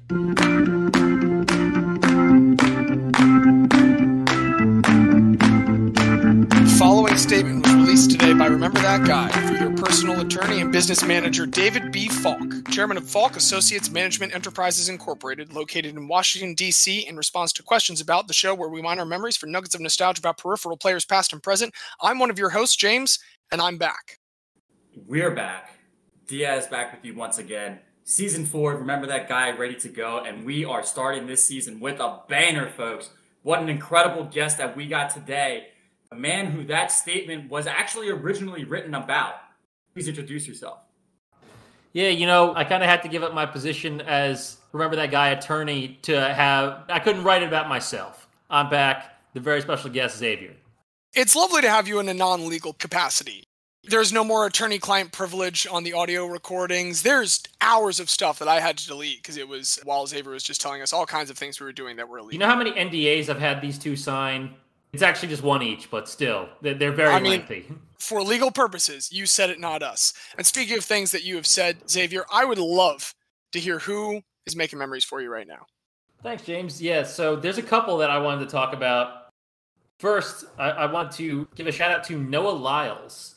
The following statement was released today by Remember That Guy through their personal attorney and business manager David B. Falk, chairman of Falk Associates Management Enterprises Incorporated, located in Washington, D.C., in response to questions about the show where we mine our memories for nuggets of nostalgia about peripheral players past and present. I'm one of your hosts, James, and I'm back. We're back. Diaz back with you once again. Season 4, Remember That Guy, ready to go, and we are starting this season with a banger, folks. What an incredible guest that we got today. A man who that statement was actually originally written about. Please introduce yourself. Yeah, I kind of had to give up my position as Remember That Guy attorney I couldn't write it about myself. I'm back, the very special guest Xavier. It's lovely to have you in a non-legal capacity. There's no more attorney-client privilege on the audio recordings. There's hours of stuff that I had to delete because it was while Xavier was just telling us all kinds of things we were doing that were illegal. You know how many NDAs I've had these two sign? It's actually just one each, but still, they're very lengthy. For legal purposes, you said it, not us. And speaking of things that you have said, Xavier, I would love to hear who is making memories for you right now. Thanks, James. Yeah, so there's a couple that I wanted to talk about. First, I want to give a shout-out to Noah Lyles,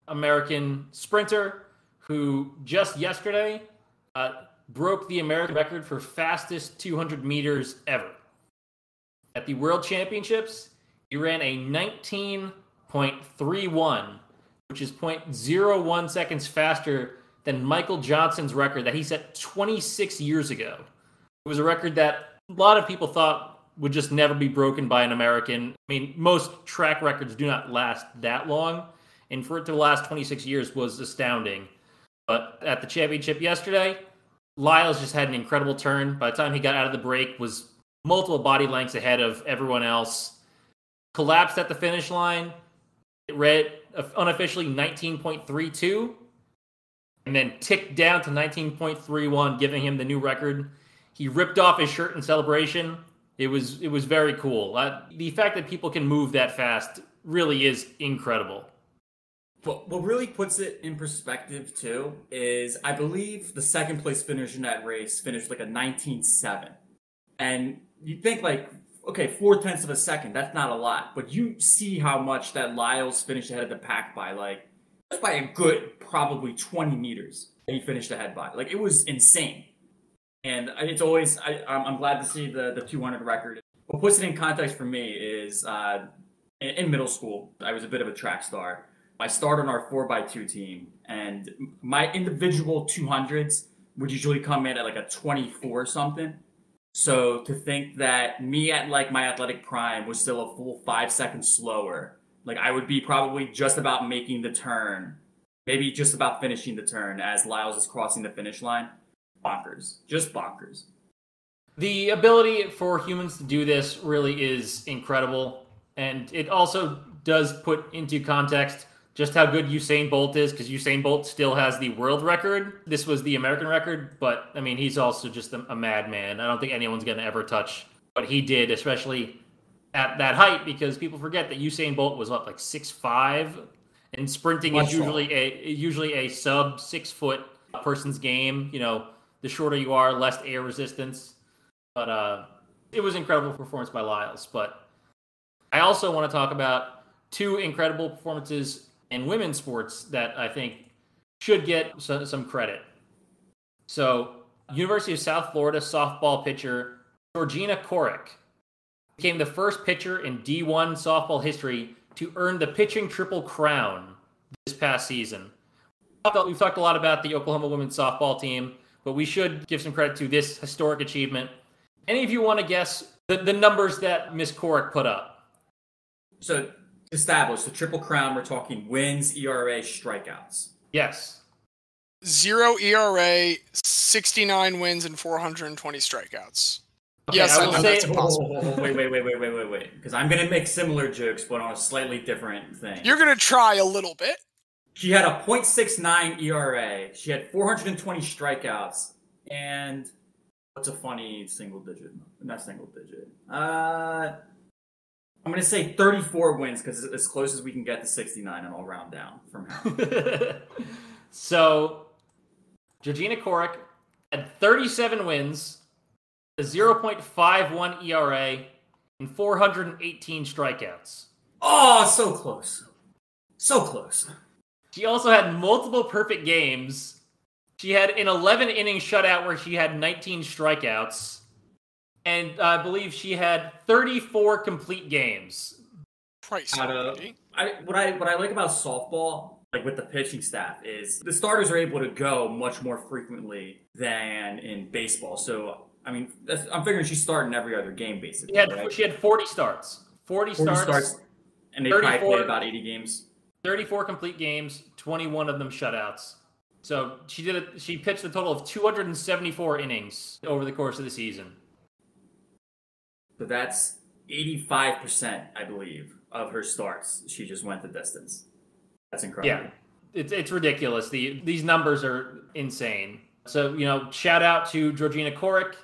American sprinter, who just yesterday broke the American record for fastest 200 meters ever. At the World Championships, he ran a 19.31, which is 0.01 seconds faster than Michael Johnson's record that he set 26 years ago. It was a record that a lot of people thought would just never be broken by an American. I mean, most track records do not last that long, and for it to last 26 years was astounding. But at the championship yesterday, Lyles just had an incredible turn. By the time he got out of the break, was multiple body lengths ahead of everyone else. Collapsed at the finish line. It read unofficially 19.32, and then ticked down to 19.31, giving him the new record. He ripped off his shirt in celebration. It was very cool. The fact that people can move that fast really is incredible. But what really puts it in perspective, too, is I believe the second place finisher in that race finished like a 19.7. And you think okay, 0.4 of a second, that's not a lot. But you see how much that Lyles finished ahead of the pack by, just by a good probably 20 meters that he finished ahead by. It was insane. And it's always, I'm glad to see the 200 record. What puts it in context for me is in middle school, I was a bit of a track star. I started on our 4x2 team, and my individual 200s would usually come in at a 24 something. So to think that me at my athletic prime was still a full 5 seconds slower, I would be probably just about making the turn, maybe just about finishing the turn as Lyles is crossing the finish line. Bonkers. Just bonkers. The ability for humans to do this really is incredible. And it also does put into context just how good Usain Bolt is, because Usain Bolt still has the world record. This was the American record, but, I mean, he's also just a madman. I don't think anyone's going to ever touch what he did, especially at that height, because people forget that Usain Bolt was, 6'5", and sprinting is usually a sub 6 foot person's game. The shorter you are, less air resistance. But it was an incredible performance by Lyles. But I also want to talk about two incredible performances in women's sports that I think should get some credit. So, University of South Florida softball pitcher Georgina Corrick became the first pitcher in D1 softball history to earn the pitching triple crown this past season. We've talked a lot about the Oklahoma women's softball team, but we should give some credit to this historic achievement. Any of you want to guess the numbers that Miss Corrick put up? So, established the triple crown, we're talking wins, ERA, strikeouts. Yes. 0 ERA, 69 wins, and 420 strikeouts. Okay, yes, I know that's impossible. Wait. Because I'm going to make similar jokes, but on a slightly different thing. You're going to try a little bit. She had a .69 ERA. She had 420 strikeouts. And what's a funny single digit? Not single digit. I'm going to say 34 wins because it's as close as we can get to 69, and I'll round down from her. So, Georgina Corrick had 37 wins, a 0.51 ERA, and 418 strikeouts. Oh, so close. So close. She also had multiple perfect games. She had an 11-inning shutout where she had 19 strikeouts. And I believe she had 34 complete games. Price. What I like about softball, like with the pitching staff, is the starters are able to go much more frequently than in baseball. So, I mean, I'm figuring she's starting every other game, basically. She had 40 starts. 40 starts. And they probably played about 80 games. 34 complete games, 21 of them shutouts. So she pitched a total of 274 innings over the course of the season. So that's 85%, I believe, of her starts. She just went the distance. That's incredible. Yeah, it's ridiculous. These numbers are insane. So, shout out to Georgina Korick.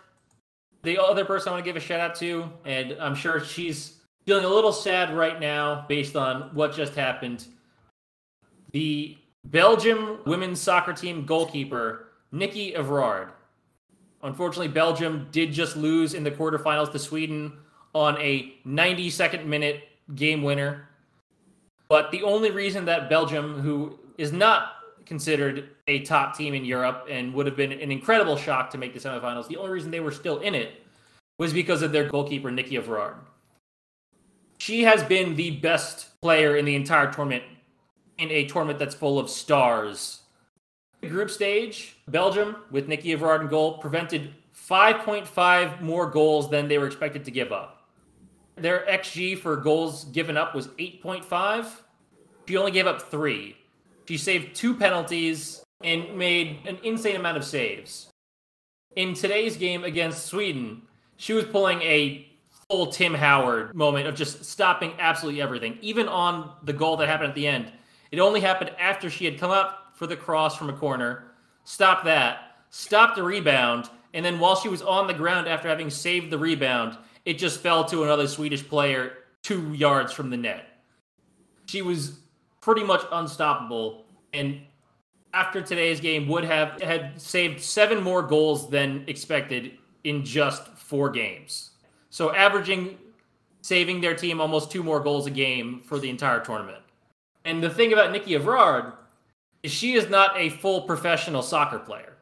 The other person I want to give a shout out to, and I'm sure she's feeling a little sad right now based on what just happened. The Belgium women's soccer team goalkeeper, Nikki Everard. Unfortunately, Belgium did just lose in the quarterfinals to Sweden on a 92nd minute game winner. But the only reason that Belgium, who is not considered a top team in Europe and would have been an incredible shock to make the semifinals, the only reason they were still in it was because of their goalkeeper, Nikki Everard. She has been the best player in the entire tournament, in a tournament that's full of stars. The group stage, Belgium, with Nikki Everard in goal, prevented 5.5 more goals than they were expected to give up. Their XG for goals given up was 8.5. She only gave up 3. She saved 2 penalties and made an insane amount of saves. In today's game against Sweden, she was pulling a full Tim Howard moment of just stopping absolutely everything. Even on the goal that happened at the end, it only happened after she had come up for the cross from a corner, stopped the rebound, and then while she was on the ground after having saved the rebound, it just fell to another Swedish player 2 yards from the net. She was pretty much unstoppable, and after today's game would have had saved 7 more goals than expected in just 4 games. So saving their team almost 2 more goals a game for the entire tournament. And the thing about Nikki Everard is she is not a full professional soccer player.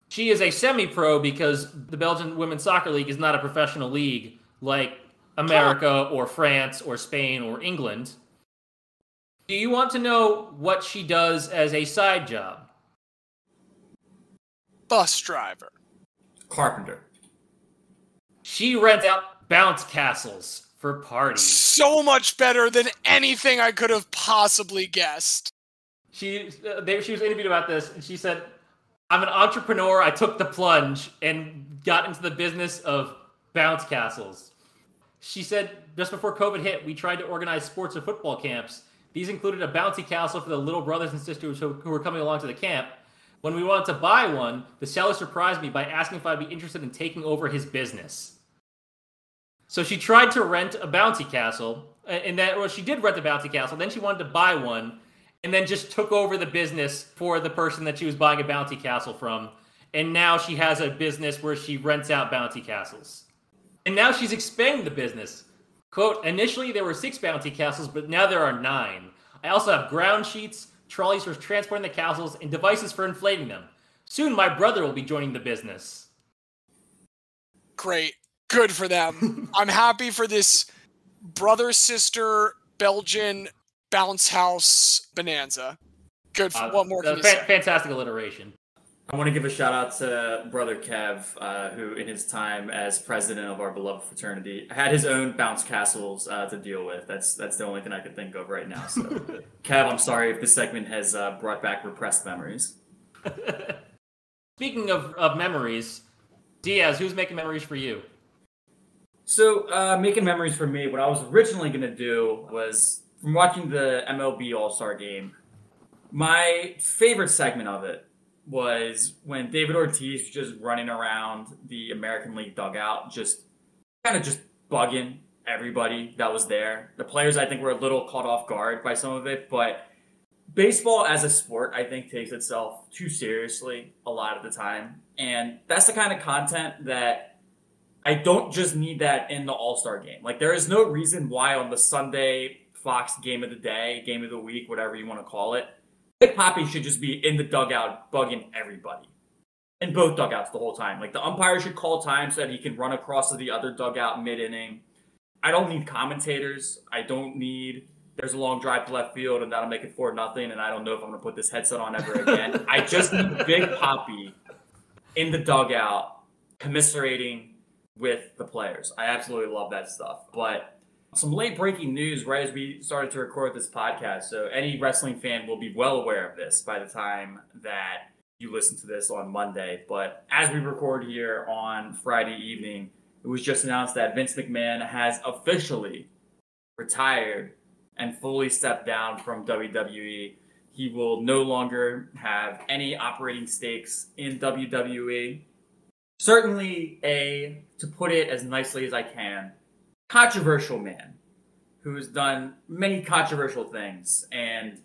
She is a semi-pro because the Belgian Women's Soccer League is not a professional league like America or France or Spain or England. Do you want to know what she does as a side job? Bus driver. Carpenter. She rents out bounce castles for parties. So much better than anything I could have possibly guessed. She was interviewed about this, and she said, "I'm an entrepreneur. I took the plunge and got into the business of bounce castles." She said, just before COVID hit, we tried to organize sports and football camps. These included a bouncy castle for the little brothers and sisters who were coming along to the camp. When we wanted to buy one, the seller surprised me by asking if I'd be interested in taking over his business. So she tried to rent a bouncy castle, and she did rent a bouncy castle. Then she wanted to buy one, and then just took over the business for the person that she was buying a bouncy castle from. And now she has a business where she rents out bouncy castles. And now she's expanding the business. Quote, initially there were 6 bouncy castles, but now there are 9. I also have ground sheets, trolleys for transporting the castles, and devices for inflating them. Soon my brother will be joining the business. Great. Good for them. I'm happy for this brother-sister Belgian bounce house bonanza. Good. What more can you say? Fantastic alliteration. I want to give a shout out to Brother Kev, who in his time as president of our beloved fraternity had his own bounce castles to deal with. That's the only thing I can think of right now. So, Kev, I'm sorry if this segment has brought back repressed memories. Speaking of memories, Diaz, who's making memories for you? So, making memories for me, what I was originally going to do was, from watching the MLB All-Star Game, my favorite segment of it was when David Ortiz was just running around the American League dugout, just bugging everybody that was there. The players, I think, were a little caught off guard by some of it, but baseball as a sport, I think, takes itself too seriously a lot of the time. And that's the kind of content that I don't just need that in the All-Star game. Like, there is no reason why on the Sunday Fox game of the day, game of the week, whatever you want to call it, Big Papi should just be in the dugout bugging everybody. In both dugouts the whole time. Like, the umpire should call time so that he can run across to the other dugout mid-inning. I don't need commentators. I don't need, there's a long drive to left field and that'll make it 4-0, and I don't know if I'm going to put this headset on ever again. I just need Big Papi in the dugout commiserating with the players. I absolutely love that stuff. But some late breaking news right as we started to record this podcast. So any wrestling fan will be well aware of this by the time that you listen to this on Monday. But as we record here on Friday evening, it was just announced that Vince McMahon has officially retired and fully stepped down from WWE. He will no longer have any operating stakes in WWE. Certainly to put it as nicely as I can, controversial man who's done many controversial things. And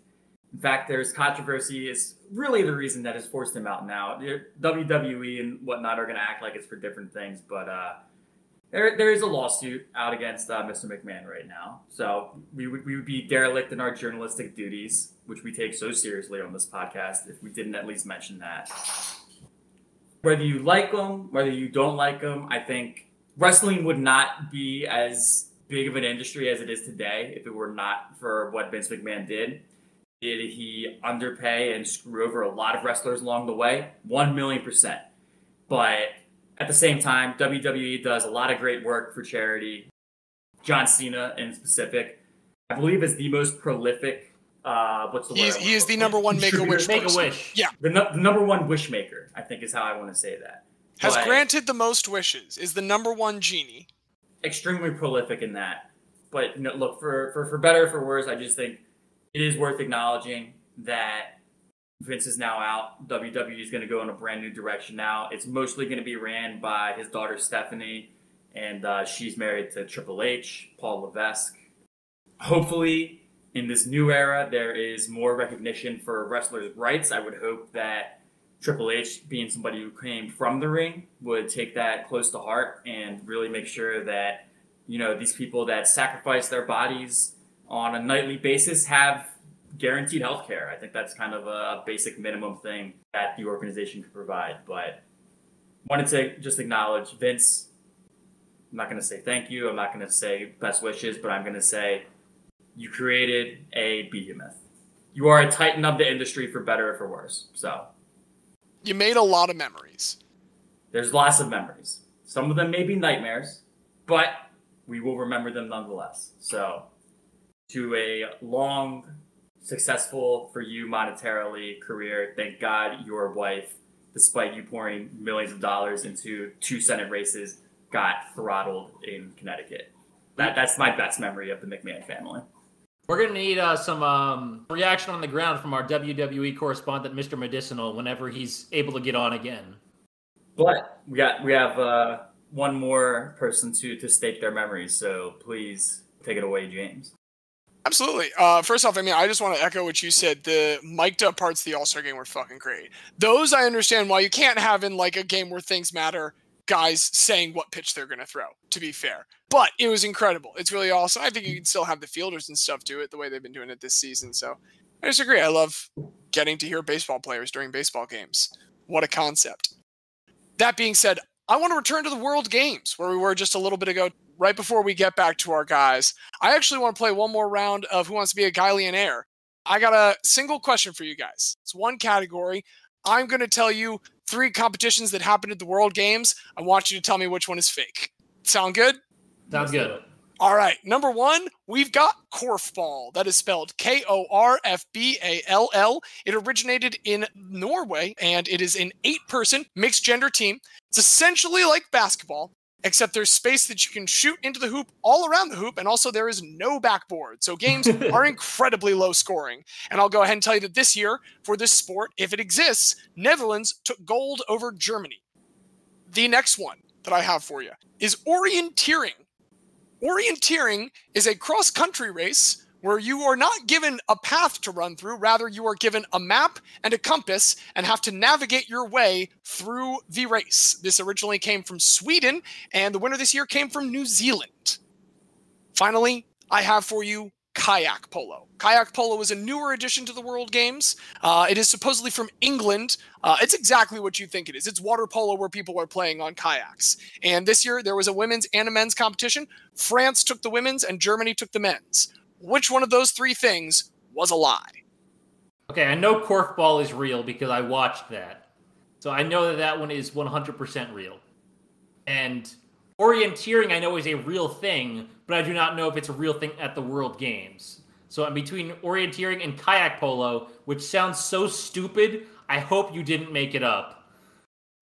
in fact, there's controversy is really the reason that has forced him out now. WWE and whatnot are going to act like it's for different things, but there is a lawsuit out against Mr. McMahon right now. So we would be derelict in our journalistic duties, which we take so seriously on this podcast, if we didn't at least mention that. Whether you like him, whether you don't like him, I think wrestling would not be as big of an industry as it is today if it were not for what Vince McMahon did. Did he underpay and screw over a lot of wrestlers along the way? 1,000,000%. But at the same time, WWE does a lot of great work for charity. John Cena in specific, I believe, is the most prolific. What's the word? He is the number one Make-A-Wish. Make-A-Wish. Yeah. The number one wish maker, I think is how I want to say that. Has But granted the most wishes, is the number one genie. extremely prolific in that. But look, for better or for worse, I just think it is worth acknowledging that Vince is now out. WWE is going to go in a brand new direction now. It's mostly going to be ran by his daughter Stephanie, and she's married to Triple H, Paul Levesque. Hopefully, in this new era, there is more recognition for wrestlers' rights. I would hope that Triple H, being somebody who came from the ring, would take that close to heart and really make sure that, these people that sacrifice their bodies on a nightly basis have guaranteed health care. I think that's kind of a basic minimum thing that the organization could provide. But wanted to just acknowledge Vince. I'm not going to say thank you. I'm not going to say best wishes, but I'm going to say you created a behemoth. You are a titan of the industry, for better or for worse. So You made a lot of memories. there's lots of memories. Some of them may be nightmares, but we will remember them nonetheless. So to a long, successful for you monetarily career, thank God your wife, despite you pouring millions of dollars into 2 Senate races, got throttled in Connecticut. That's my best memory of the McMahon family. We're going to need some reaction on the ground from our WWE correspondent, Mr. Medicinal, whenever he's able to get on again. But we have one more person to stake their memories, so please take it away, James. Absolutely. First off, I just want to echo what you said. The mic'd up parts of the All-Star game were fucking great. Those I understand why you can't have in like a game where things matter, guys saying what pitch they're going to throw, to be fair. But it was incredible. It's really awesome. I think you can still have the fielders and stuff do it the way they've been doing it this season. So I just agree. I love getting to hear baseball players during baseball games. What a concept. That being said, I want to return to the World Games, where we were just a little bit ago, right before we get back to our guys. I actually want to play one more round of Who Wants to Be a Guylionaire. I got a single question for you guys. It's one category. I'm going to tell you 3 competitions that happened at the World Games. I want you to tell me which one is fake. Sound good? Sounds good. All right. Number 1, we've got Korfball. That is spelled Korfball. It originated in Norway, and it is an 8-person mixed gender team. It's essentially like basketball, except there's space that you can shoot into the hoop all around the hoop, and also there is no backboard. So games are incredibly low scoring. And I'll go ahead and tell you that this year, for this sport, if it exists, Netherlands took gold over Germany. The next one that I have for you is orienteering. Orienteering is a cross-country race where you are not given a path to run through. Rather, you are given a map and a compass and have to navigate your way through the race. This originally came from Sweden, and the winner this year came from New Zealand. Finally, I have for you kayak polo. Kayak polo is a newer addition to the World Games. It is supposedly from England. It's exactly what you think it is. It's water polo where people are playing on kayaks. And this year, there was a women's and a men's competition. France took the women's and Germany took the men's. Which one of those three things was a lie? Okay, I know korfball is real because I watched that. So I know that that one is 100% real. And orienteering, I know, is a real thing, but I do not know if it's a real thing at the World Games. So I'm between orienteering and kayak polo, which sounds so stupid. I hope you didn't make it up.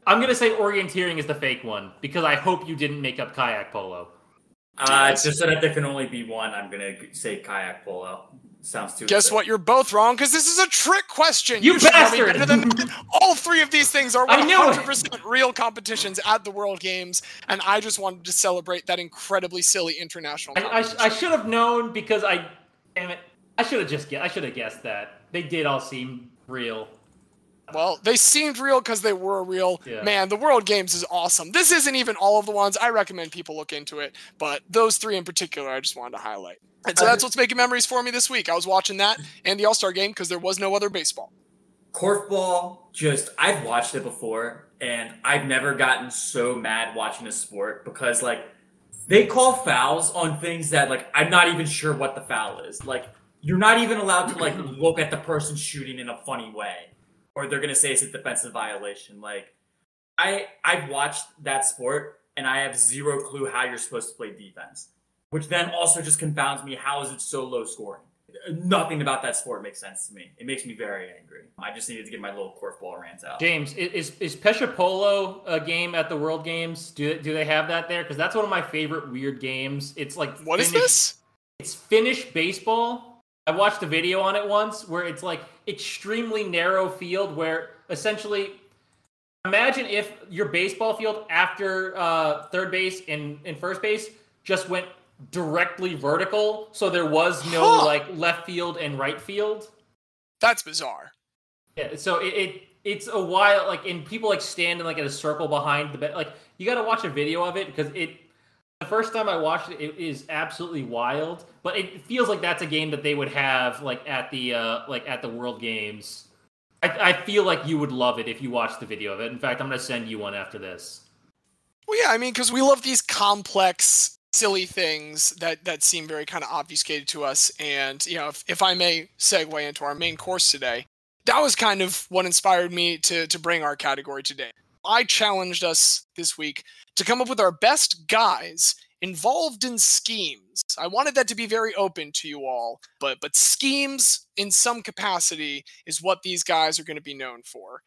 I'm going to say orienteering is the fake one, because I hope you didn't make up kayak polo. Just so that there can only be one, I'm going to say kayak polo. Sounds too Guess what? You're both wrong, because this is a trick question. You bastard! All three of these things are 100% I real competitions at the World Games, and I just wanted to celebrate that incredibly silly international competition. I should have known, because damn it, I should have guessed that. They did all seem real. Well, they seemed real because they were real. Yeah. Man, the World Games is awesome. This isn't even all of the ones. I recommend people look into it, but those three in particular, I just wanted to highlight. And so that's what's making memories for me this week. I was watching that and the All-Star Game because there was no other baseball. Korfball, I've watched it before, and I've never gotten so mad watching a sport because, like, they call fouls on things that, like, I'm not even sure what the foul is. Like, you're not even allowed to, like, look at the person shooting in a funny way, or they're going to say it's a defensive violation. Like, I've watched that sport, and I have zero clue how you're supposed to play defense. Which then also just confounds me. How is it so low scoring? Nothing about that sport makes sense to me. It makes me very angry. I just needed to get my little korfball rant out. James, is Pesha Polo a game at the World Games? Do they have that there? Because that's one of my favorite weird games. It's like what is this? It's Finnish baseball. I watched a video on it once where it's like extremely narrow field where essentially imagine if your baseball field after third base and first base just went directly vertical, so there was no like left field and right field. That's bizarre. Yeah, so it's a wild, like, and people like stand in like in a circle behind the like you got to watch a video of it because the first time I watched it, it is absolutely wild. But it feels like that's a game that they would have like at the World Games. I feel like you would love it if you watched the video of it. In fact, I'm going to send you one after this. Well, yeah, I mean, because we love these complex, silly things that seem very kind of obfuscated to us. And, you know, if I may segue into our main course today, that was kind of what inspired me to bring our category today. I challenged us this week to come up with our best guys involved in schemes. I wanted that to be very open to you all, but schemes in some capacity is what these guys are going to be known for.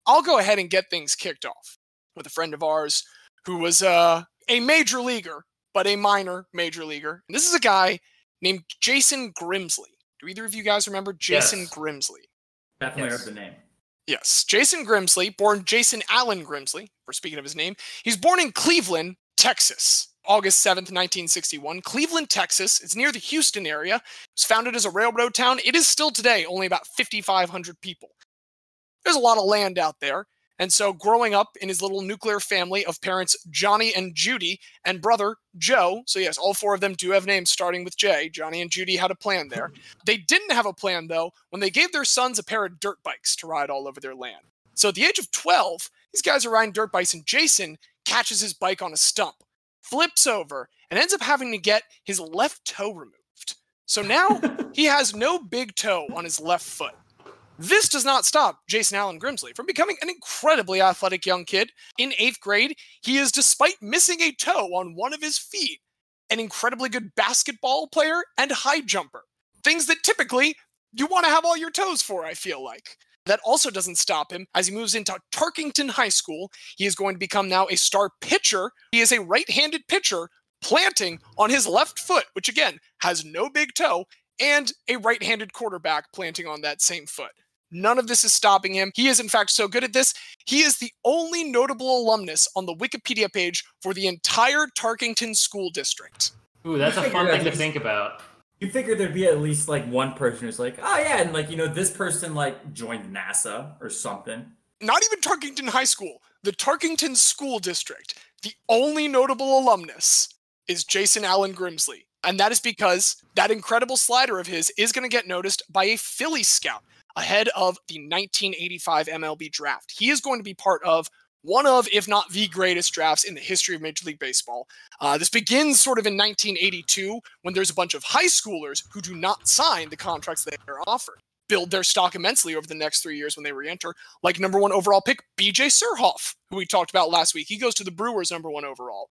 I'll go ahead and get things kicked off with a friend of ours who was a major leaguer, but a minor major leaguer. And this is a guy named Jason Grimsley. Do either of you guys remember Jason Grimsley? Definitely heard the name. Yes. Jason Grimsley, born Jason Allen Grimsley, we're speaking of his name. He's born in Cleveland, Texas, August 7th, 1961. Cleveland, Texas. It's near the Houston area. It was founded as a railroad town. It is still today only about 5,500 people. There's a lot of land out there. And so growing up in his little nuclear family of parents Johnny and Judy and brother Joe, so yes, all four of them do have names starting with J. Johnny and Judy had a plan there. They didn't have a plan, though, when they gave their sons a pair of dirt bikes to ride all over their land. So at the age of 12, these guys are riding dirt bikes, and Jason catches his bike on a stump, flips over, and ends up having to get his left toe removed. So now he has no big toe on his left foot. This does not stop Jason Allen Grimsley from becoming an incredibly athletic young kid. In 8th grade, he is, despite missing a toe on one of his feet, an incredibly good basketball player and high jumper. Things that typically you want to have all your toes for, I feel like. That also doesn't stop him. As he moves into Tarkington High School, he is going to become now a star pitcher. He is a right-handed pitcher planting on his left foot, which again has no big toe, and a right-handed quarterback planting on that same foot. None of this is stopping him. He is, in fact, so good at this, he is the only notable alumnus on the Wikipedia page for the entire Tarkington School District. Ooh, that's a fun thing to think about. You figure there'd be at least like one person who's like, oh yeah, and like, this person like joined NASA or something. Not even Tarkington High School. The Tarkington School District. The only notable alumnus is Jason Allen Grimsley. And that is because that incredible slider of his is going to get noticed by a Philly scout ahead of the 1985 MLB draft. He is going to be part of one of, if not the greatest drafts in the history of Major League Baseball. This begins sort of in 1982 when there's a bunch of high schoolers who do not sign the contracts they are offered, build their stock immensely over the next 3 years when they re-enter, like number 1 overall pick B.J. Surhoff, who we talked about last week. He goes to the Brewers number 1 overall.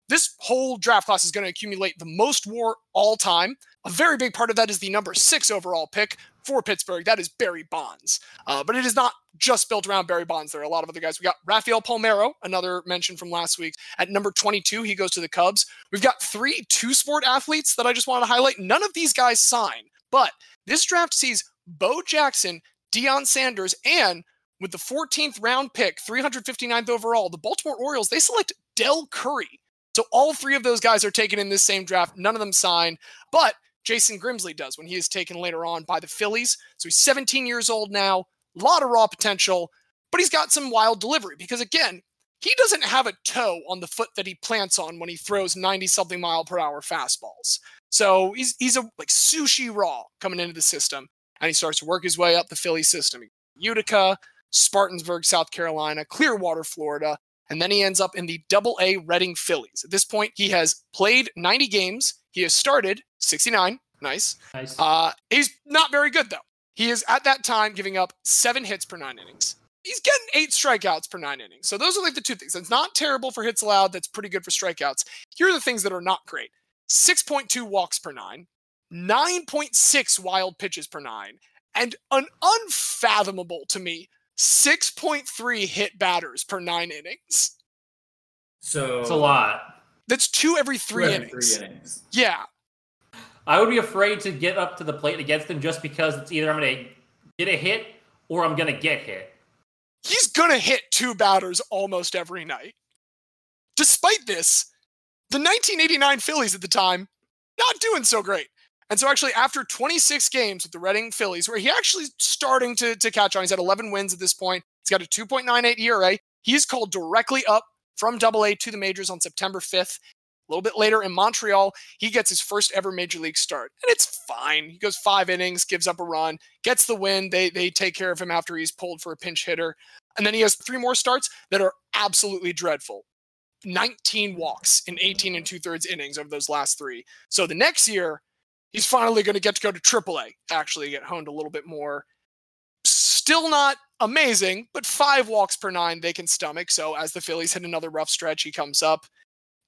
This whole draft class is going to accumulate the most WAR all time. A very big part of that is the number 6 overall pick for Pittsburgh. That is Barry Bonds. But it is not just built around Barry Bonds. There are a lot of other guys. We got Rafael Palmeiro, another mention from last week. At number 22, he goes to the Cubs. We've got 3 two-sport athletes that I just want to highlight. None of these guys sign, but this draft sees Bo Jackson, Deion Sanders, and with the 14th round pick, 359th overall, the Baltimore Orioles, they select Del Curry. So all 3 of those guys are taken in this same draft. None of them sign, but Jason Grimsley does when he is taken later on by the Phillies. So he's 17 years old now, a lot of raw potential, but he's got some wild delivery because, again, he doesn't have a toe on the foot that he plants on when he throws 90-something mile per hour fastballs. So he's a like sushi raw coming into the system, and he starts to work his way up the Philly system. Utica, Spartansburg, South Carolina, Clearwater, Florida, and then he ends up in the Double-A Reading Phillies. At this point, he has played 90 games. He has started 69. Nice. He's not very good, though. He is, at that time, giving up 7 hits per 9 innings. He's getting 8 strikeouts per 9 innings. So those are like the 2 things. That's not terrible for hits allowed. That's pretty good for strikeouts. Here are the things that are not great. 6.2 walks per 9, 9.6 wild pitches per 9, and an unfathomable to me 6.3 hit batters per 9 innings. So it's a lot. That's 2 every 3 innings. Yeah. I would be afraid to get up to the plate against him just because it's either I'm going to get a hit or I'm going to get hit. He's going to hit 2 batters almost every night. Despite this, the 1989 Phillies at the time, not doing so great. And so actually after 26 games with the Reading Phillies, where he actually starting to catch on, he's had 11 wins at this point. He's got a 2.98 ERA. He's called directly up from Double-A to the majors on September 5th. A little bit later in Montreal, he gets his first ever major league start. And it's fine. He goes 5 innings, gives up a run, gets the win. They take care of him after he's pulled for a pinch hitter. And then he has 3 more starts that are absolutely dreadful. 19 walks in 18 2/3 innings over those last 3. So the next year, he's finally going to get to go to AAA, actually get honed a little bit more. Still not amazing, but 5 walks per 9 they can stomach. So as the Phillies hit another rough stretch, he comes up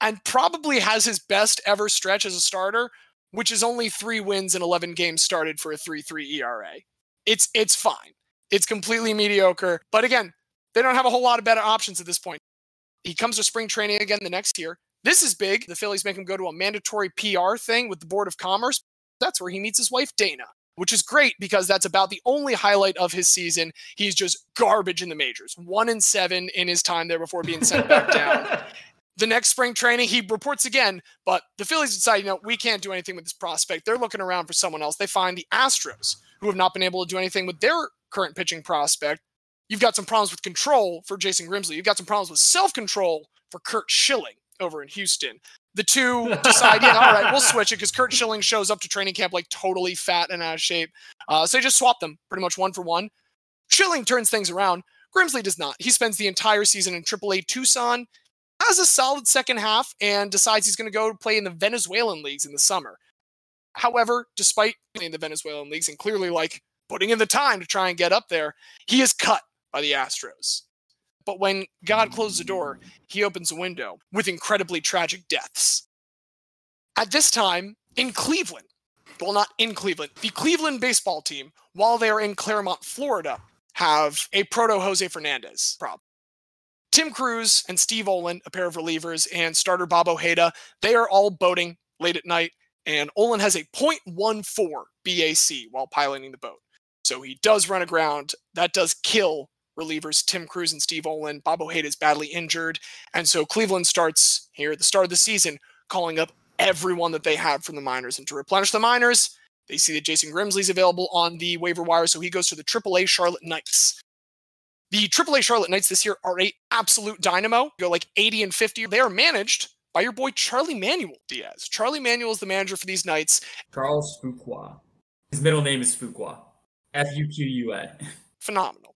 and probably has his best ever stretch as a starter, which is only 3 wins in 11 games started for a 3.3 ERA. It's fine. It's completely mediocre. But again, they don't have a whole lot of better options at this point. He comes to spring training again the next year. This is big. The Phillies make him go to a mandatory PR thing with the Board of Commerce. That's where he meets his wife, Dana, which is great because that's about the only highlight of his season. He's just garbage in the majors. 1-7 in his time there before being sent back down. The next spring training, he reports again, but the Phillies decide, we can't do anything with this prospect. They're looking around for someone else. They find the Astros, who have not been able to do anything with their current pitching prospect. You've got some problems with control for Jason Grimsley. You've got some problems with self-control for Curt Schilling over in Houston. The 2 decide, all right, we'll switch it because Curt Schilling shows up to training camp like totally fat and out of shape. So they just swap them pretty much 1 for 1. Schilling turns things around. Grimsley does not. He spends the entire season in AAA Tucson, has a solid second half, and decides he's going to go play in the Venezuelan leagues in the summer. However, despite playing in the Venezuelan leagues and clearly putting in the time to try and get up there, he is cut by the Astros. But when God closes the door, he opens a window with incredibly tragic deaths. At this time, in Cleveland, well, not in Cleveland, the Cleveland baseball team, while they are in Claremont, Florida, have a proto-Jose Fernandez problem. Tim Cruz and Steve Olin, a pair of relievers, and starter Bob Ojeda, they are all boating late at night, and Olin has a .14 BAC while piloting the boat. So he does run aground. That does kill relievers Tim Cruz and Steve Olin. Bob Ojeda is badly injured. And so Cleveland starts here at the start of the season calling up everyone that they had from the minors. And to replenish the minors, they see that Jason Grimsley's available on the waiver wire, so he goes to the AAA Charlotte Knights. The AAA Charlotte Knights this year are a absolute dynamo. Go like 80 and 50. They are managed by your boy Charlie Manuel Diaz. Charlie Manuel is the manager for these Knights. Charles Fuqua. His middle name is Fuqua. Fuqua. Phenomenal.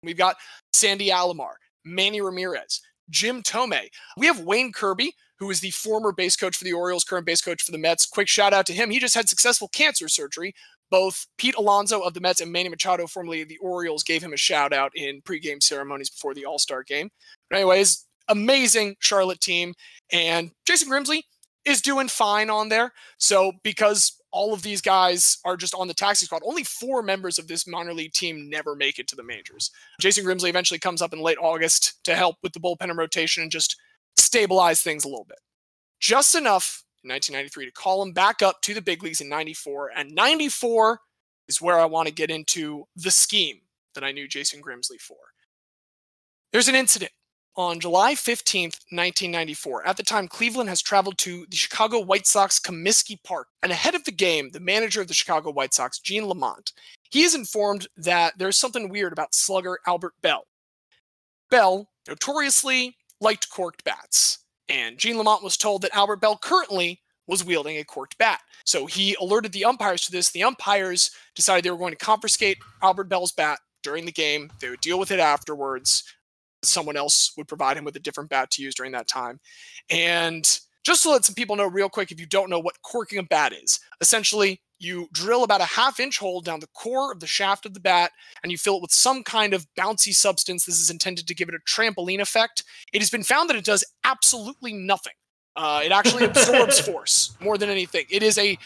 We've got Sandy Alomar, Manny Ramirez, Jim Tomei. We have Wayne Kirby, who is the former base coach for the Orioles, current base coach for the Mets. Quick shout out to him. He just had successful cancer surgery. Both Pete Alonso of the Mets and Manny Machado, formerly of the Orioles, gave him a shout out in pregame ceremonies before the All-Star game. But anyways, amazing Charlotte team. And Jason Grimsley is doing fine on there. So because all of these guys are just on the taxi squad, only 4 members of this minor league team never make it to the majors. Jason Grimsley eventually comes up in late August to help with the bullpen and rotation and just stabilize things a little bit. Just enough in 1993 to call him back up to the big leagues in 94. And 94 is where I want to get into the scheme that I knew Jason Grimsley for. There's an incident on July 15th, 1994. At the time, Cleveland has traveled to the Chicago White Sox Comiskey Park. And ahead of the game, the manager of the Chicago White Sox, Gene Lamont, he is informed that there's something weird about slugger Albert Bell. Bell notoriously liked corked bats. And Gene Lamont was told that Albert Bell currently was wielding a corked bat. So he alerted the umpires to this. The umpires decided they were going to confiscate Albert Bell's bat during the game. They would deal with it afterwards. Someone else would provide him with a different bat to use during that time. And just to let some people know real quick, if you don't know what corking a bat is, essentially you drill about a half-inch hole down the core of the shaft of the bat, and you fill it with some kind of bouncy substance. This is intended to give it a trampoline effect. It has been found that it does absolutely nothing. It actually absorbs force more than anything. It is a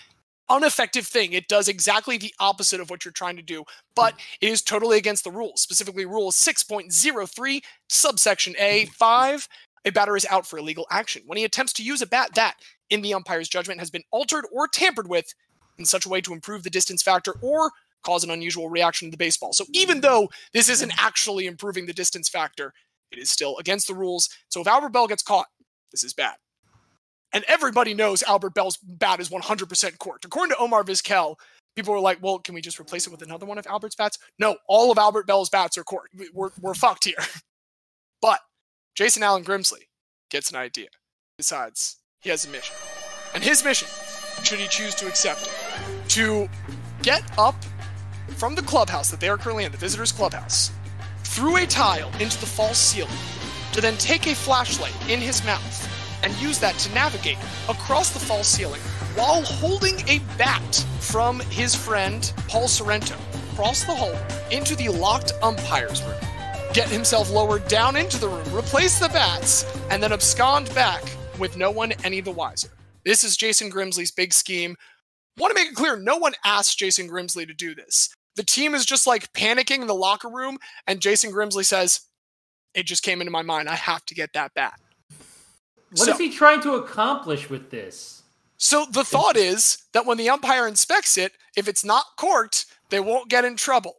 ineffective thing. It does exactly the opposite of what you're trying to do, but it is totally against the rules. Specifically, Rule 6.03, subsection A5, a batter is out for illegal action when he attempts to use a bat that, in the umpire's judgment, has been altered or tampered with in such a way to improve the distance factor or cause an unusual reaction to the baseball. So even though this isn't actually improving the distance factor, it is still against the rules. So if Albert Bell gets caught, this is bad. And everybody knows Albert Bell's bat is 100% corked. According to Omar Vizquel, people were like, well, can we just replace it with another one of Albert's bats? No, all of Albert Bell's bats are corked. We're fucked here. But Jason Allen Grimsley gets an idea. Besides, he has a mission. And his mission, should he choose to accept it, to get up from the clubhouse that they are currently in, the visitors' clubhouse, through a tile into the false ceiling, to then take a flashlight in his mouth and use that to navigate across the false ceiling while holding a bat from his friend Paul Sorrento across the hall into the locked umpire's room, get himself lowered down into the room, replace the bats, and then abscond back with no one any the wiser. This is Jason Grimsley's big scheme. Want to make it clear, no one asked Jason Grimsley to do this. The team is just like panicking in the locker room, and Jason Grimsley says, it just came into my mind, I have to get that bat. What is he trying to accomplish with this? So the thought is that when the umpire inspects it, if it's not corked, they won't get in trouble.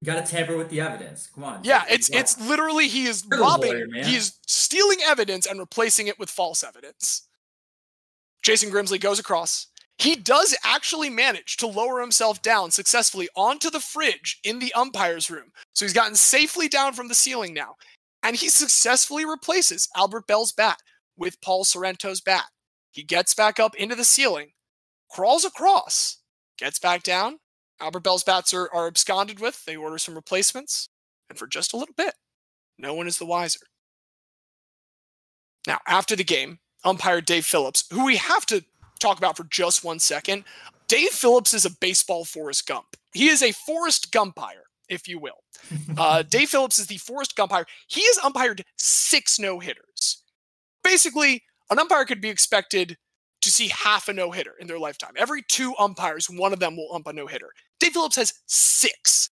You gotta tamper with the evidence. Come on. Yeah, it's literally he is robbing, he is stealing evidence and replacing it with false evidence. Jason Grimsley goes across. He does actually manage to lower himself down successfully onto the fridge in the umpire's room. So he's gotten safely down from the ceiling now. And he successfully replaces Albert Bell's bat with Paul Sorrento's bat. He gets back up into the ceiling, crawls across, gets back down. Albert Bell's bats are absconded with. They order some replacements. And for just a little bit, no one is the wiser. Now, after the game, umpire Dave Phillips, who we have to talk about for just 1 second. Dave Phillips is a baseball Forrest Gump. He is a Forrest Gumpire, if you will. Dave Phillips is the Forrest Gumpire. He has umpired 6 no-hitters. Basically, an umpire could be expected to see half a no-hitter in their lifetime. Every 2 umpires, one of them will ump a no-hitter. Dave Phillips has 6.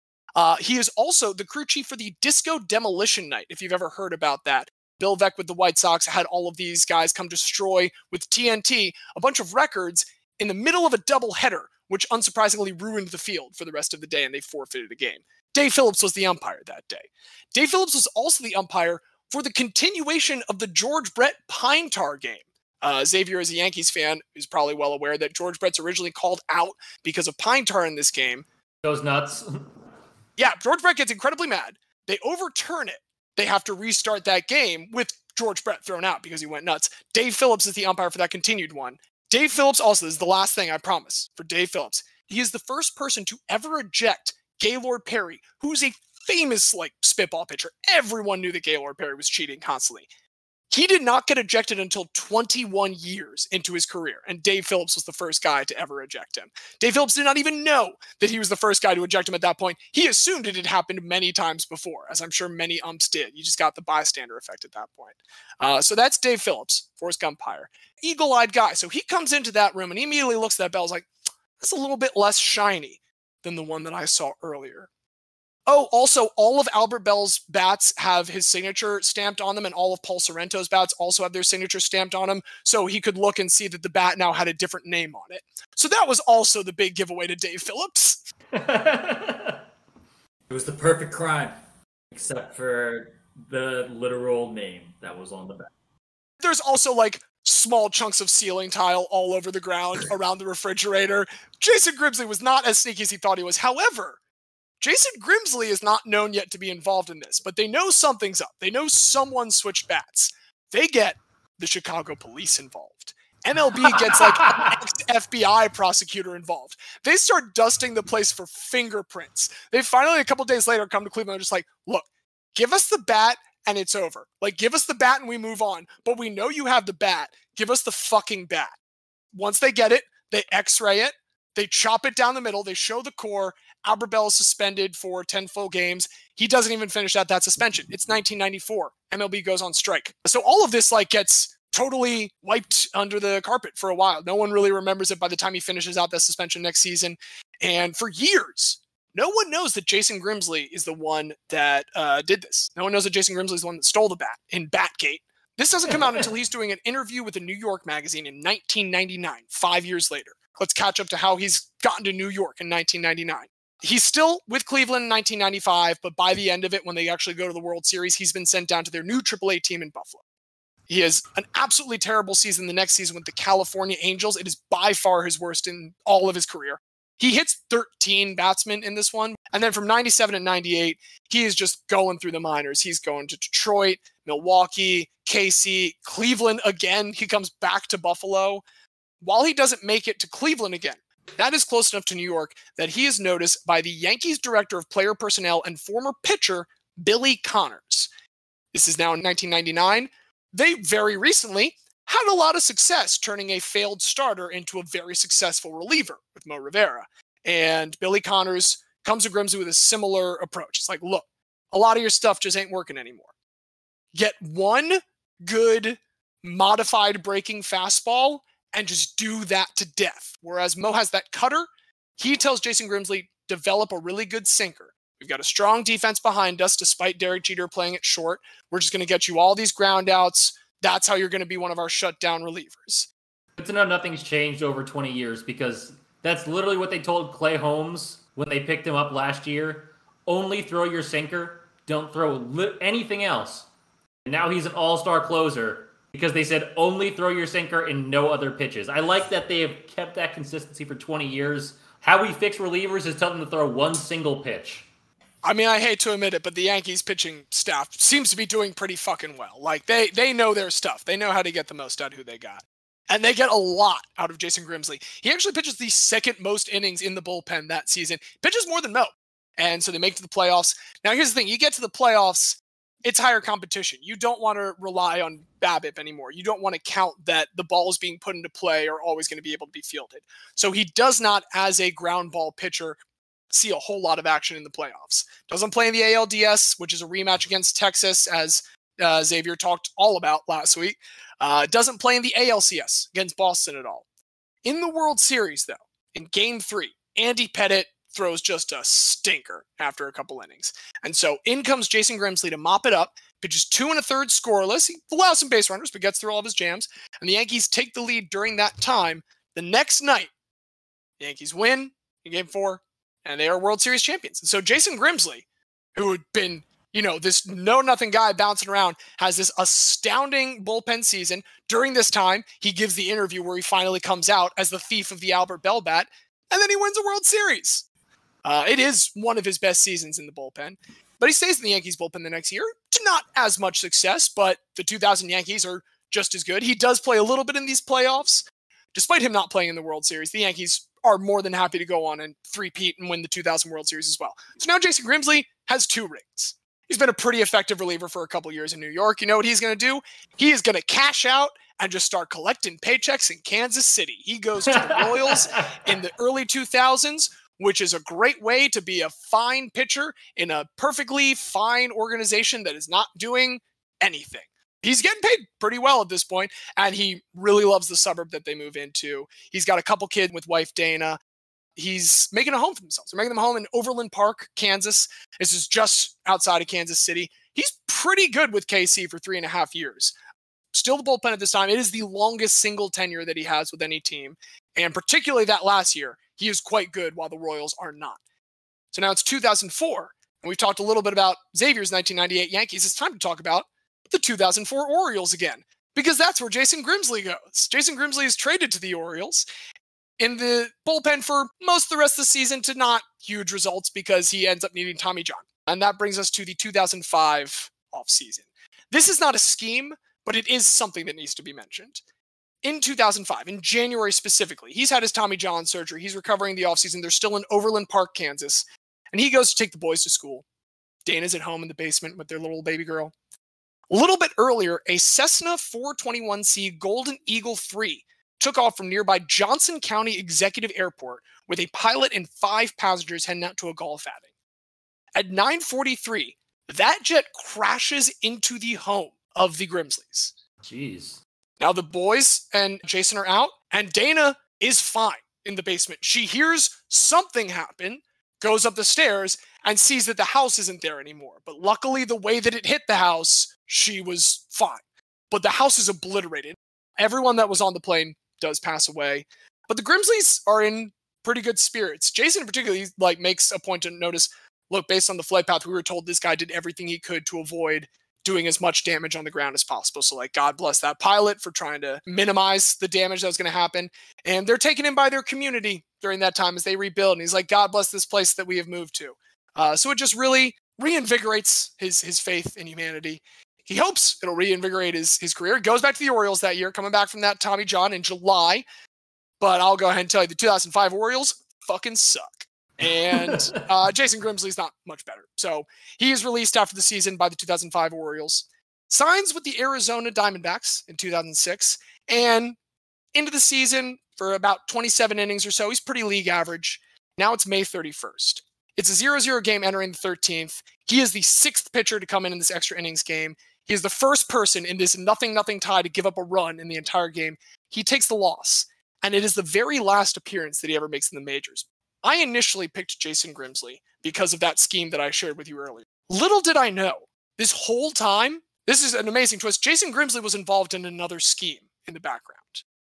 He is also the crew chief for the Disco Demolition Night, if you've ever heard about that. Bill Veeck with the White Sox had all of these guys come destroy with TNT a bunch of records in the middle of a doubleheader, which unsurprisingly ruined the field for the rest of the day, and they forfeited the game. Dave Phillips was the umpire that day. Dave Phillips was also the umpire for the continuation of the George Brett Pine Tar game. Xavier, as a Yankees fan, is probably well aware that George Brett's originally called out because of pine tar in this game. Goes nuts. Yeah, George Brett gets incredibly mad. They overturn it. They have to restart that game with George Brett thrown out because he went nuts. Dave Phillips is the umpire for that continued one. Dave Phillips also, this is the last thing I promise for Dave Phillips. He is the first person to ever eject Gaylord Perry, who's a famous spitball pitcher. Everyone knew that Gaylord Perry was cheating constantly. He did not get ejected until 21 years into his career, and Dave Phillips was the first guy to ever eject him. Dave Phillips did not even know that he was the first guy to eject him at that point. He assumed it had happened many times before, as I'm sure many umps did. You just got the bystander effect at that point. So that's Dave Phillips, Forrest Gumpire. Eagle-eyed guy. So he comes into that room, and he immediately looks at that bell, is like, that's a little bit less shiny than the one that I saw earlier. Oh, also, all of Albert Bell's bats have his signature stamped on them, and all of Paul Sorrento's bats also have their signature stamped on them, so he could look and see that the bat now had a different name on it. So that was also the big giveaway to Dave Phillips. It was the perfect crime, except for the literal name that was on the bat. There's also, small chunks of ceiling tile all over the ground around the refrigerator. Jason Grimsley was not as sneaky as he thought he was. However, Jason Grimsley is not known yet to be involved in this, but they know something's up. They know someone switched bats. They get the Chicago police involved. MLB gets an ex-FBI prosecutor involved. They start dusting the place for fingerprints. They finally, a couple days later, come to Cleveland and just look, give us the bat and it's over. Give us the bat and we move on. But we know you have the bat. Give us the fucking bat. Once they get it, they x-ray it. They chop it down the middle. They show the core. Albert Bell is suspended for 10 full games. He doesn't even finish out that suspension. It's 1994. MLB goes on strike. So all of this gets totally wiped under the carpet for a while. No one really remembers it by the time he finishes out that suspension next season. And for years, no one knows that Jason Grimsley is the one that did this. No one knows that Jason Grimsley is the one that stole the bat in Batgate. This doesn't come out until he's doing an interview with a New York magazine in 1999, 5 years later. Let's catch up to how he's gotten to New York in 1999. He's still with Cleveland in 1995, but by the end of it, when they actually go to the World Series, he's been sent down to their new AAA team in Buffalo. He has an absolutely terrible season the next season with the California Angels. It is by far his worst in all of his career. He hits 13 batsmen in this one. And then from 97 and 98, he is just going through the minors. He's going to Detroit, Milwaukee, KC, Cleveland again. He comes back to Buffalo. While he doesn't make it to Cleveland again, that is close enough to New York that he is noticed by the Yankees director of player personnel and former pitcher, Billy Connors. This is now in 1999. They very recently had a lot of success turning a failed starter into a very successful reliever with Mo Rivera. And Billy Connors comes to Grimsley with a similar approach. It's like, look, a lot of your stuff just ain't working anymore. Get one good modified breaking fastball and just do that to death. Whereas Mo has that cutter, he tells Jason Grimsley, develop a really good sinker. We've got a strong defense behind us, despite Derek Jeter playing it short. We're just going to get you all these ground outs. That's how you're going to be one of our shutdown relievers. Good to know nothing's changed over 20 years, because that's literally what they told Clay Holmes when they picked him up last year. Only throw your sinker. Don't throw anything else. And now he's an all-star closer, because they said only throw your sinker and no other pitches. I like that they have kept that consistency for 20 years. How we fix relievers is tell them to throw one single pitch. I mean, I hate to admit it, but the Yankees pitching staff seems to be doing pretty fucking well. They know their stuff. They know how to get the most out of who they got. And they get a lot out of Jason Grimsley. He actually pitches the second most innings in the bullpen that season. Pitches more than Mo. And so they make it to the playoffs. Now, here's the thing. You get to the playoffs, it's higher competition. You don't want to rely on BABIP anymore. You don't want to count that the balls being put into play are always going to be able to be fielded. So he does not, as a ground ball pitcher, see a whole lot of action in the playoffs. Doesn't play in the ALDS, which is a rematch against Texas, as Xavier talked all about last week. Doesn't play in the ALCS against Boston at all. In the World Series, though, in Game 3, Andy Pettitte throws just a stinker after a couple innings. And so in comes Jason Grimsley to mop it up, pitches 2 1/3 scoreless. He allows some base runners, but gets through all of his jams. And the Yankees take the lead during that time. The next night, the Yankees win in Game 4, and they are World Series champions. And so Jason Grimsley, who had been this know-nothing guy bouncing around has this astounding bullpen season. During this time, he gives the interview where he finally comes out as the thief of the Albert Bell bat, and then he wins a World Series. It is one of his best seasons in the bullpen, but he stays in the Yankees bullpen the next year. Not as much success, but the 2000 Yankees are just as good. He does play a little bit in these playoffs. Despite him not playing in the World Series, the Yankees are more than happy to go on and three-peat and win the 2000 World Series as well. So now Jason Grimsley has 2 rings. He's been a pretty effective reliever for a couple years in New York. You know what he's going to do? He is going to cash out and just start collecting paychecks in Kansas City. He goes to the Royals in the early 2000s, which is a great way to be a fine pitcher in a perfectly fine organization that is not doing anything. He's getting paid pretty well at this point, and he really loves the suburb that they move into. He's got a couple kids with wife Dana. He's making a home for themselves. They're making them a home in Overland Park, Kansas. This is just outside of Kansas City. He's pretty good with KC for 3.5 years. Still the bullpen at this time. It is the longest single tenure that he has with any team, and particularly that last year, he is quite good while the Royals are not. So now it's 2004, and we've talked a little bit about Xavier's 1998 Yankees. It's time to talk about the 2004 Orioles again, because that's where Jason Grimsley goes. Jason Grimsley is traded to the Orioles in the bullpen for most of the rest of the season to not huge results because he ends up needing Tommy John. And that brings us to the 2005 offseason. This is not a scheme, but it is something that needs to be mentioned. In 2005, in January specifically, he's had his Tommy John surgery. He's recovering the offseason. They're still in Overland Park, Kansas. And he goes to take the boys to school. Dana's at home in the basement with their little baby girl. A little bit earlier, a Cessna 421C Golden Eagle III took off from nearby Johnson County Executive Airport with a pilot and 5 passengers heading out to a golf outing. At 9:43, that jet crashes into the home of the Grimsleys. Jeez. Now the boys and Jason are out, and Dana is fine in the basement. She hears something happen, goes up the stairs, and sees that the house isn't there anymore. But luckily, the way that it hit the house, she was fine. But the house is obliterated. Everyone that was on the plane does pass away. But the Grimsleys are in pretty good spirits. Jason particularly makes a point to notice, look, based on the flight path, we were told this guy did everything he could to avoid doing as much damage on the ground as possible. So God bless that pilot for trying to minimize the damage that was going to happen. And they're taken in by their community during that time as they rebuild. And he's like, God bless this place that we have moved to. So it just really reinvigorates his faith in humanity. He hopes it'll reinvigorate his career. He goes back to the Orioles that year, coming back from that Tommy John in July. But I'll go ahead and tell you, the 2005 Orioles fucking suck. And Jason Grimsley's not much better. So he is released after the season by the 2005 Orioles, signs with the Arizona Diamondbacks in 2006, and into the season for about 27 innings or so. He's pretty league average. Now it's May 31st. It's a 0-0 game entering the 13th. He is the 6th pitcher to come in this extra innings game. He is the first person in this 0-0 tie to give up a run in the entire game. He takes the loss, and it is the very last appearance that he ever makes in the majors. I initially picked Jason Grimsley because of that scheme that I shared with you earlier. Little did I know, this whole time, this is an amazing twist, Jason Grimsley was involved in another scheme in the background.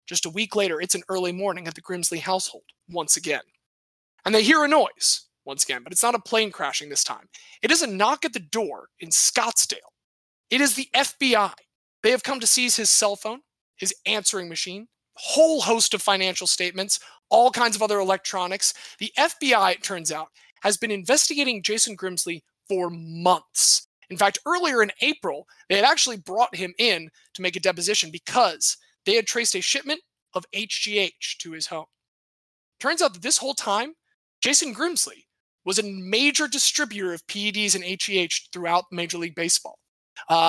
Just a week later, it's an early morning at the Grimsley household, once again. And they hear a noise, once again, but it's not a plane crashing this time. It is a knock at the door in Scottsdale. It is the FBI. They have come to seize his cell phone, his answering machine, whole host of financial statements, all kinds of other electronics. The FBI, it turns out, has been investigating Jason Grimsley for months. In fact, earlier in April, they had actually brought him in to make a deposition because they had traced a shipment of HGH to his home. Turns out that this whole time, Jason Grimsley was a major distributor of PEDs and HGH throughout Major League Baseball.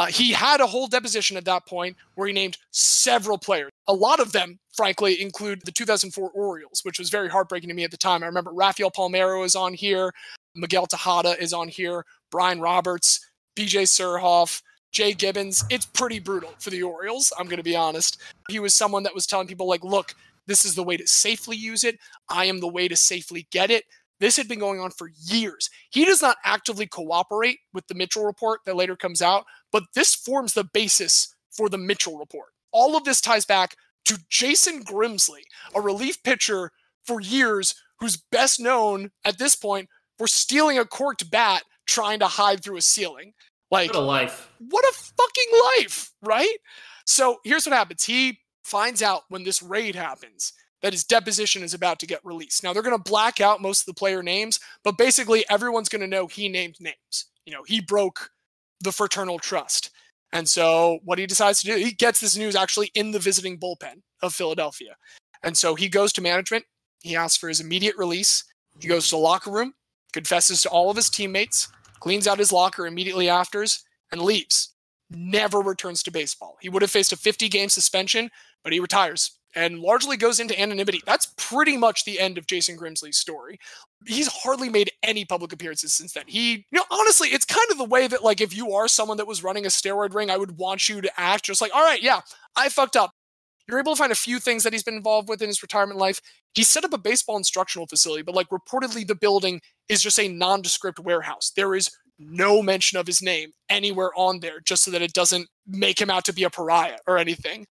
He had a whole deposition at that point where he named several players. A lot of them, frankly, include the 2004 Orioles, which was very heartbreaking to me at the time. I remember Rafael Palmeiro is on here, Miguel Tejada is on here, Brian Roberts, BJ Surhoff, Jay Gibbons. It's pretty brutal for the Orioles, I'm going to be honest. He was someone that was telling people, look, this is the way to safely use it. I am the way to safely get it. This had been going on for years. He does not actively cooperate with the Mitchell report that later comes out, but this forms the basis for the Mitchell report. All of this ties back to Jason Grimsley, a relief pitcher for years who's best known at this point for stealing a corked bat trying to hide through a ceiling. Like, what a life. What a fucking life, right? So here's what happens. He finds out when this raid happens that his deposition is about to get released. Now, they're going to black out most of the player names, but basically everyone's going to know he named names. You know, he broke the fraternal trust. And so what he decides to do, he gets this news actually in the visiting bullpen of Philadelphia. And so he goes to management. He asks for his immediate release. He goes to the locker room, confesses to all of his teammates, cleans out his locker immediately afters, and leaves. Never returns to baseball. He would have faced a 50-game suspension, but he retires and largely goes into anonymity. That's pretty much the end of Jason Grimsley's story. He's hardly made any public appearances since then. Honestly, it's kind of the way that, like, if you are someone that was running a steroid ring, I would want you to act just like, all right, yeah, I fucked up. You're able to find a few things that he's been involved with in his retirement life. He set up a baseball instructional facility, but, like, reportedly the building is just a nondescript warehouse. There is no mention of his name anywhere on there, just so that it doesn't make him out to be a pariah or anything.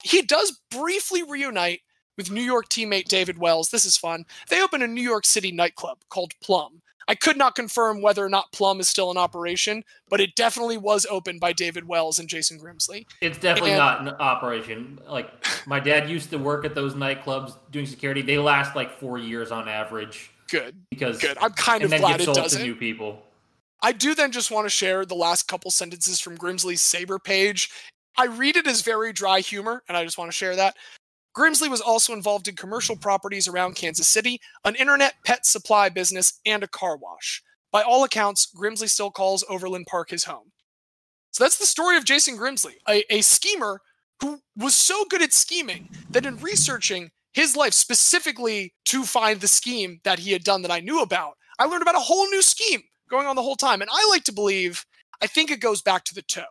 He does briefly reunite with New York teammate David Wells. This is fun. They open a New York City nightclub called Plum. I could not confirm whether or not Plum is still in operation, but it definitely was opened by David Wells and Jason Grimsley. It's definitely not in operation. Like, my dad used to work at those nightclubs doing security. They last like 4 years on average. Good. Good. I'm kind of glad it doesn't. New people. I do then just want to share the last couple sentences from Grimsley's Sabre page. I read it as very dry humor, and I just want to share that. Grimsley was also involved in commercial properties around Kansas City, an internet pet supply business, and a car wash. By all accounts, Grimsley still calls Overland Park his home. So that's the story of Jason Grimsley, a schemer who was so good at scheming that in researching his life specifically to find the scheme that he had done that I knew about, I learned about a whole new scheme going on the whole time. And I like to believe, I think it goes back to the toe.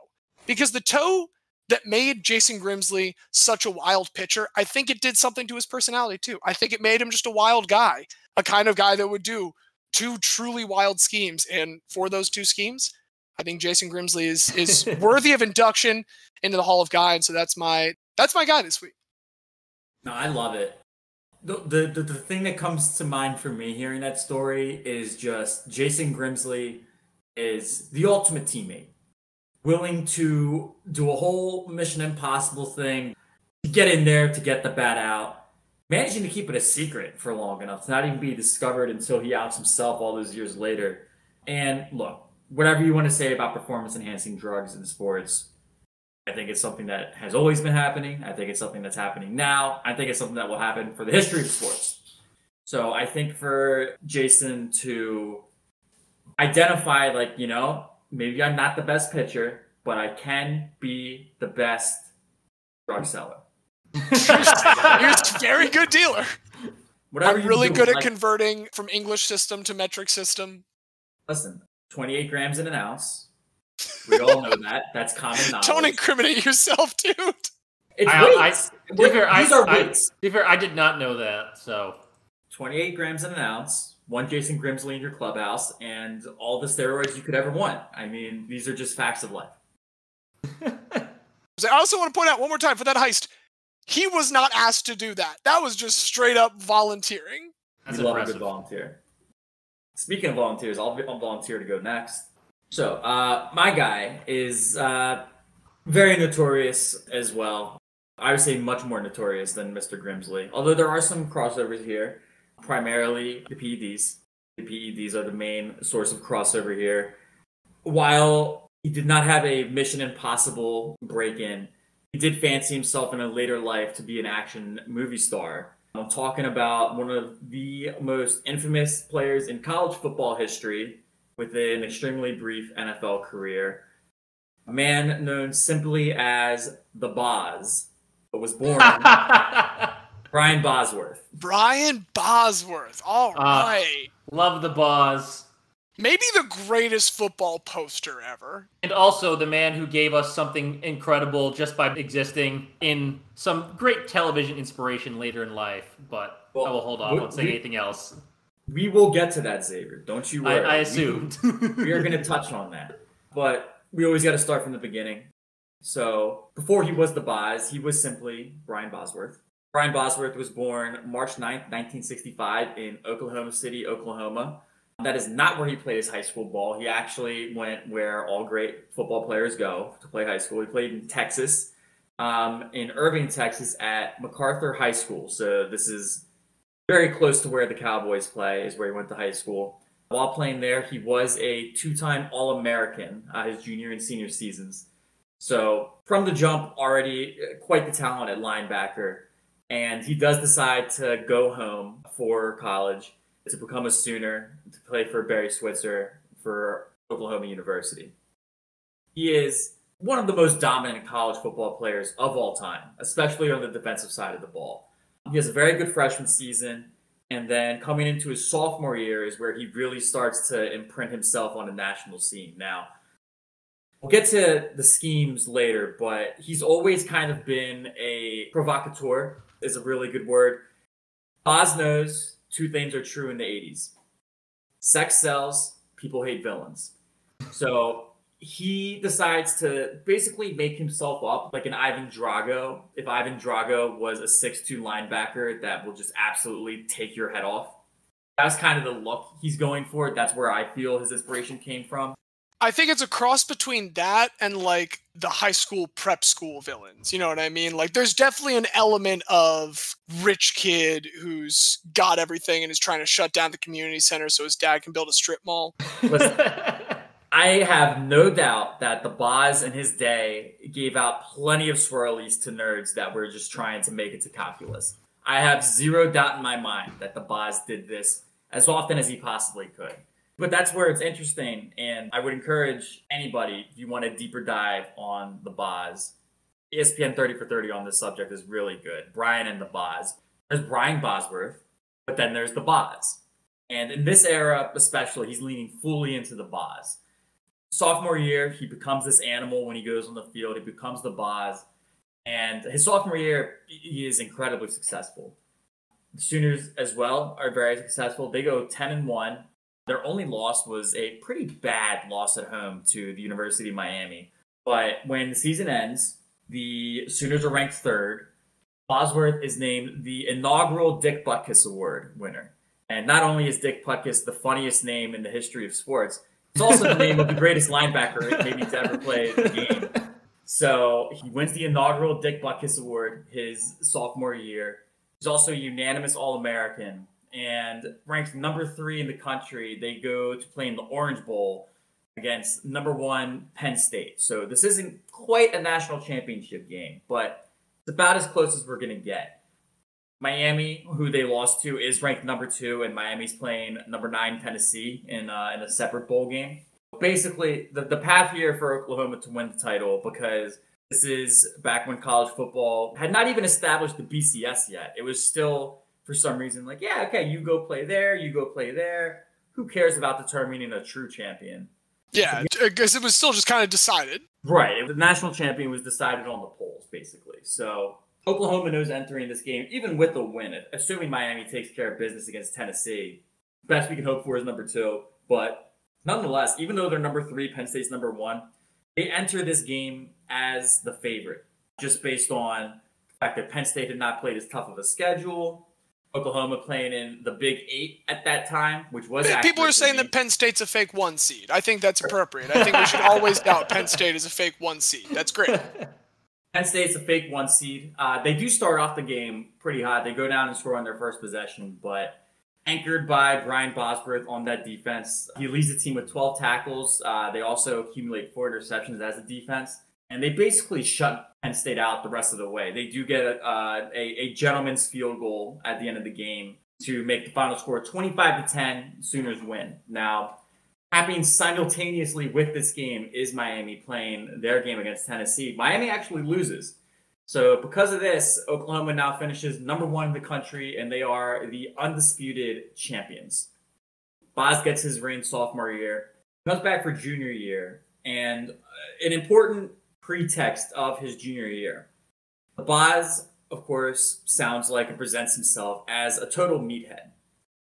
Because the toe that made Jason Grimsley such a wild pitcher, I think it did something to his personality too. I think it made him just a wild guy, a kind of guy that would do two truly wild schemes. And for those two schemes, I think Jason Grimsley is worthy of induction into the Hall of God. So that's my guy this week. No, I love it. The thing that comes to mind for me hearing that story is just Jason Grimsley is the ultimate teammate. Willing to do a whole Mission Impossible thing, to get in there, to get the bat out, managing to keep it a secret for long enough to not even be discovered until he outs himself all those years later. And look, whatever you want to say about performance-enhancing drugs in sports, I think it's something that has always been happening. I think it's something that's happening now. I think it's something that will happen for the history of sports. So I think for Jason to identify, like, you know, maybe I'm not the best pitcher, but I can be the best drug seller. You're a very good dealer. Whatever I'm really good at converting from English system to metric system. Listen, 28 grams in an ounce. We all know that. That's common knowledge. Don't incriminate yourself, dude. It's weights. These are weights. I did not know that, so. 28 grams in an ounce, one Jason Grimsley in your clubhouse, and all the steroids you could ever want. I mean, these are just facts of life. I also want to point out one more time for that heist, he was not asked to do that. That was just straight up volunteering. That's a good volunteer. Speaking of volunteers, I'll volunteer to go next. So, my guy is very notorious as well. I would say much more notorious than Mr. Grimsley. Although there are some crossovers here, primarily the PEDs. The PEDs are the main source of crossover here. While he did not have a Mission Impossible break-in, he did fancy himself in a later life to be an action movie star. I'm talking about one of the most infamous players in college football history with an extremely brief NFL career. A man known simply as the Boz, but was born Brian Bosworth. Brian Bosworth. All right. Love the Boz. Maybe the greatest football poster ever. And also the man who gave us something incredible just by existing in some great television inspiration later in life. But I will hold off on saying anything else. We will get to that, Xavier. Don't you worry. I assumed. We are going to touch on that. But we always got to start from the beginning. So before he was the Boz, he was simply Brian Bosworth. Brian Bosworth was born March 9th, 1965 in Oklahoma City, Oklahoma. That is not where he played his high school ball. He actually went where all great football players go to play high school. He played in Texas, in Irving, Texas, at MacArthur High School. So this is very close to where the Cowboys play, is where he went to high school. While playing there, he was a two-time All-American his junior and senior seasons. So from the jump, already quite the talent at linebacker. And he does decide to go home for college to become a Sooner, to play for Barry Switzer for Oklahoma University. He is one of the most dominant college football players of all time, especially on the defensive side of the ball. He has a very good freshman season, and then coming into his sophomore year is where he really starts to imprint himself on a national scene. Now, we'll get to the schemes later, but he's always kind of been a provocateur, is a really good word. Boz knows two things are true in the 80s. Sex sells, people hate villains. So he decides to basically make himself up like an Ivan Drago. If Ivan Drago was a 6'2 linebacker that will just absolutely take your head off. That's kind of the look he's going for. That's where I feel his inspiration came from. I think it's a cross between that and like the high school prep school villains. You know what I mean? Like there's definitely an element of rich kid who's got everything and is trying to shut down the community center so his dad can build a strip mall. Listen, I have no doubt that the Boz in his day gave out plenty of swirlies to nerds that were just trying to make it to calculus. I have zero doubt in my mind that the Boz did this as often as he possibly could. But that's where it's interesting, and I would encourage anybody, if you want a deeper dive on the Boz, ESPN 30 for 30 on this subject is really good. Brian and the Boz. There's Brian Bosworth, but then there's the Boz. And in this era especially, he's leaning fully into the Boz. Sophomore year, he becomes this animal when he goes on the field. He becomes the Boz. And his sophomore year, he is incredibly successful. The Sooners as well are very successful. They go 10-1. Their only loss was a pretty bad loss at home to the University of Miami. But when the season ends, the Sooners are ranked third. Bosworth is named the inaugural Dick Butkus Award winner. And not only is Dick Butkus the funniest name in the history of sports, it's also the name of the greatest linebacker maybe to ever play the game. So he wins the inaugural Dick Butkus Award his sophomore year. He's also a unanimous All-American. And ranked number 3 in the country. They go to play in the Orange Bowl against number 1 Penn State. So this isn't quite a national championship game, but it's about as close as we're going to get. Miami, who they lost to, is ranked number 2, and Miami's playing number 9 Tennessee in a separate bowl game. Basically, the path here for Oklahoma to win the title, because this is back when college football had not even established the BCS yet. It was still, for some reason, like, yeah, okay, you go play there, you go play there. Who cares about determining a true champion? Yeah, because it was still just kind of decided. Right. The national champion was decided on the polls, basically. So Oklahoma knows entering this game, even with the win, assuming Miami takes care of business against Tennessee, best we can hope for is number 2. But nonetheless, even though they're number 3, Penn State's number 1, they enter this game as the favorite, just based on the fact that Penn State had not played as tough of a schedule. Oklahoma playing in the Big 8 at that time, which was people are saying that Penn State's a fake 1 seed. I think that's appropriate. I think we should always doubt Penn State is a fake 1 seed. That's great. Penn State's a fake 1 seed. They do start off the game pretty hot. They go down and score on their first possession, but anchored by Brian Bosworth on that defense. He leads the team with 12 tackles. They also accumulate 4 interceptions as a defense. And they basically shut Penn State out the rest of the way. They do get a gentleman's field goal at the end of the game to make the final score 25-10. Sooners win. Now, happening simultaneously with this game is Miami playing their game against Tennessee. Miami actually loses. So because of this, Oklahoma now finishes number 1 in the country, and they are the undisputed champions. Boz gets his ring sophomore year, comes back for junior year, and an important pretext of his junior year. Boz, of course, sounds like and presents himself as a total meathead.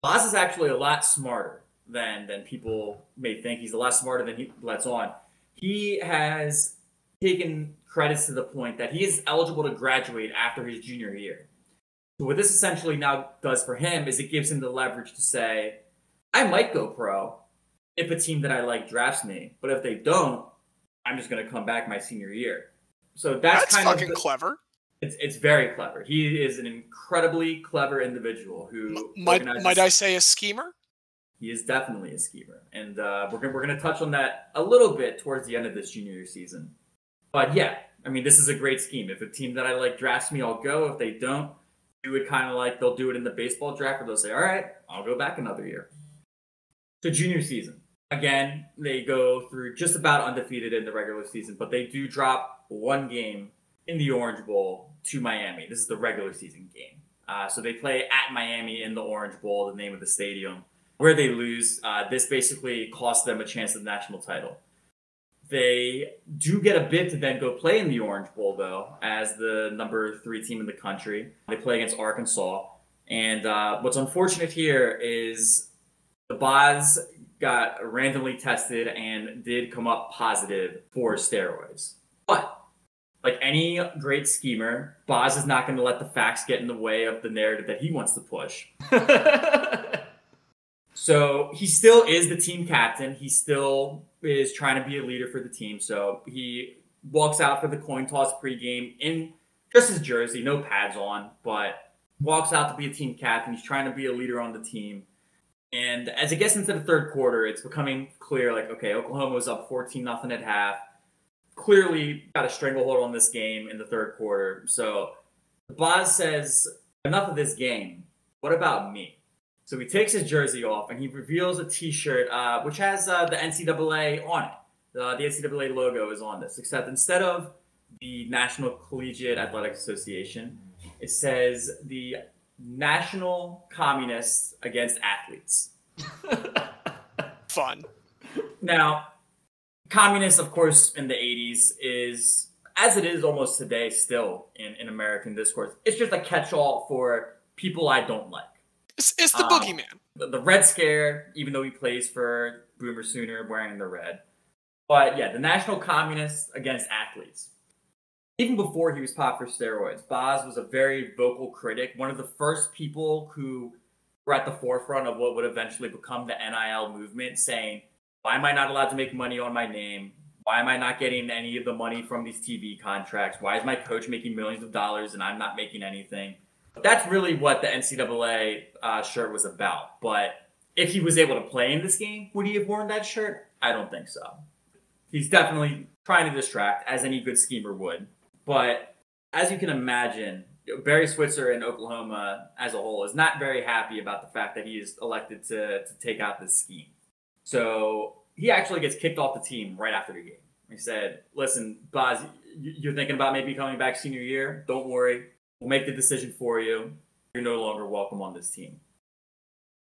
Boz is actually a lot smarter than people may think. He's a lot smarter than he lets on. He has taken credits to the point that he is eligible to graduate after his junior year. So what this essentially now does for him is it gives him the leverage to say, I might go pro if a team that I like drafts me, but if they don't, I'm just going to come back my senior year. So that's kind fucking of clever. It's very clever. He is an incredibly clever individual who might I say a schemer? He is definitely a schemer, and we're gonna touch on that a little bit towards the end of this junior year season. But yeah, I mean, this is a great scheme. If a team that I like drafts me, I'll go. If they don't, do it kind of like they'll do it in the baseball draft, where they'll say, "All right, I'll go back another year." So junior season. Again, they go through just about undefeated in the regular season, but they do drop one game in the Orange Bowl to Miami. This is the regular season game. So they play at Miami in the Orange Bowl, the name of the stadium, where they lose. This basically cost them a chance at the national title. They do get a bid to then go play in the Orange Bowl, though, as the number 3 team in the country. They play against Arkansas. And what's unfortunate here is the Boz got randomly tested and did come up positive for steroids. But like any great schemer, Boz is not going to let the facts get in the way of the narrative that he wants to push. So he still is the team captain. He still is trying to be a leader for the team. So he walks out for the coin toss pregame in just his jersey, no pads on, but walks out to be a team captain. He's trying to be a leader on the team. And as it gets into the third quarter, it's becoming clear, like, okay, Oklahoma was up 14-0 at half. Clearly got a stranglehold on this game in the third quarter. So Boz says, enough of this game. What about me? So he takes his jersey off and he reveals a T-shirt which has the NCAA on it. The NCAA logo is on this, except instead of the National Collegiate Athletic Association, it says the National Communists Against Athletes. Fun. Now, communists, of course, in the 80s is, as it is almost today still in American discourse, it's just a catch-all for people I don't like. It's the boogeyman. The Red Scare, even though he plays for Boomer Sooner wearing the red. But yeah, the National Communists Against Athletes. Even before he was popped for steroids, Boz was a very vocal critic, one of the first people who were at the forefront of what would eventually become the NIL movement, saying, why am I not allowed to make money on my name? Why am I not getting any of the money from these TV contracts? Why is my coach making millions of dollars and I'm not making anything? That's really what the NCAA shirt was about. But if he was able to play in this game, would he have worn that shirt? I don't think so. He's definitely trying to distract, as any good schemer would. But as you can imagine, Barry Switzer in Oklahoma as a whole is not very happy about the fact that he is elected to take out this scheme. So he actually gets kicked off the team right after the game. He said, listen, Boz, you're thinking about maybe coming back senior year? Don't worry. We'll make the decision for you. You're no longer welcome on this team.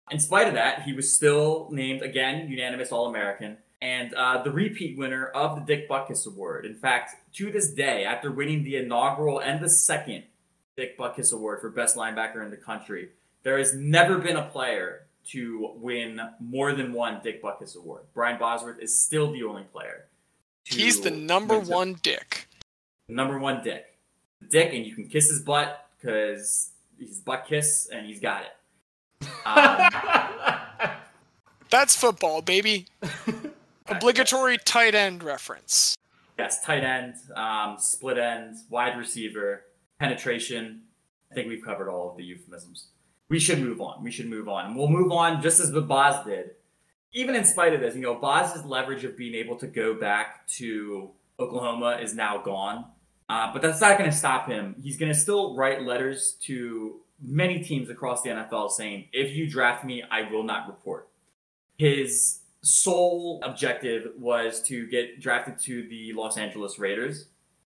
In spite of that, he was still named, again, unanimous All-American, and the repeat winner of the Dick Butkus Award. In fact, to this day, after winning the inaugural and the second Dick Butkus Award for best linebacker in the country, there has never been a player to win more than one Dick Butkus Award. Brian Bosworth is still the only player. He's the number one Dick. Number one Dick. Dick, and you can kiss his butt because he's butt kiss and he's got it. That's football, baby. Obligatory tight end reference. Yes, tight end, split end, wide receiver, penetration. I think we've covered all of the euphemisms. We should move on. And we'll move on just as Boz did. Even in spite of this, Boz's leverage of being able to go back to Oklahoma is now gone. But that's not going to stop him. He's going to still write letters to many teams across the NFL saying, if you draft me, I will not report. His sole objective was to get drafted to the Los Angeles Raiders.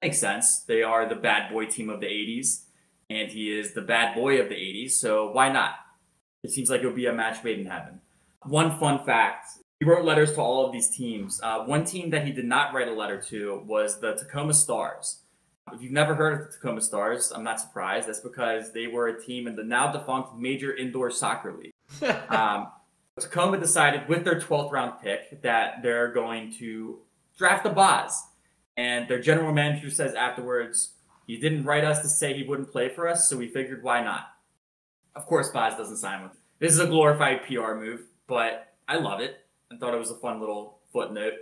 Makes sense. They are the bad boy team of the 80s, and he is the bad boy of the 80s, so why not? It seems like it would be a match made in heaven. One fun fact, he wrote letters to all of these teams. One team that he did not write a letter to was the Tacoma Stars. If you've never heard of the Tacoma Stars, I'm not surprised. That's because they were a team in the now defunct Major Indoor Soccer League. Tacoma decided with their 12th round pick that they're going to draft a Boz. And their general manager says afterwards, he didn't write us to say he wouldn't play for us, so we figured why not. Of course, Boz doesn't sign with it. This is a glorified PR move, but I love it. I thought it was a fun little footnote.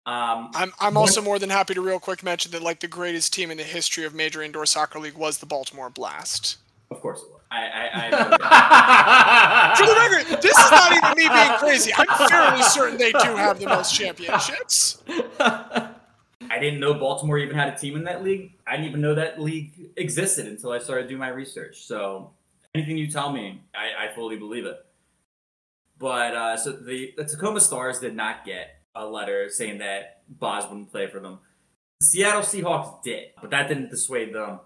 I'm also more than happy to real quick mention that like the greatest team in the history of Major Indoor Soccer League was the Baltimore Blast. Of course it was. I know that. For the record, this is not even me being crazy. I'm fairly certain they do have the most championships. I didn't know Baltimore even had a team in that league. I didn't even know that league existed until I started doing my research. So anything you tell me, I fully believe it. But so the Tacoma Stars did not get a letter saying that Boz wouldn't play for them. The Seattle Seahawks did, but that didn't dissuade them.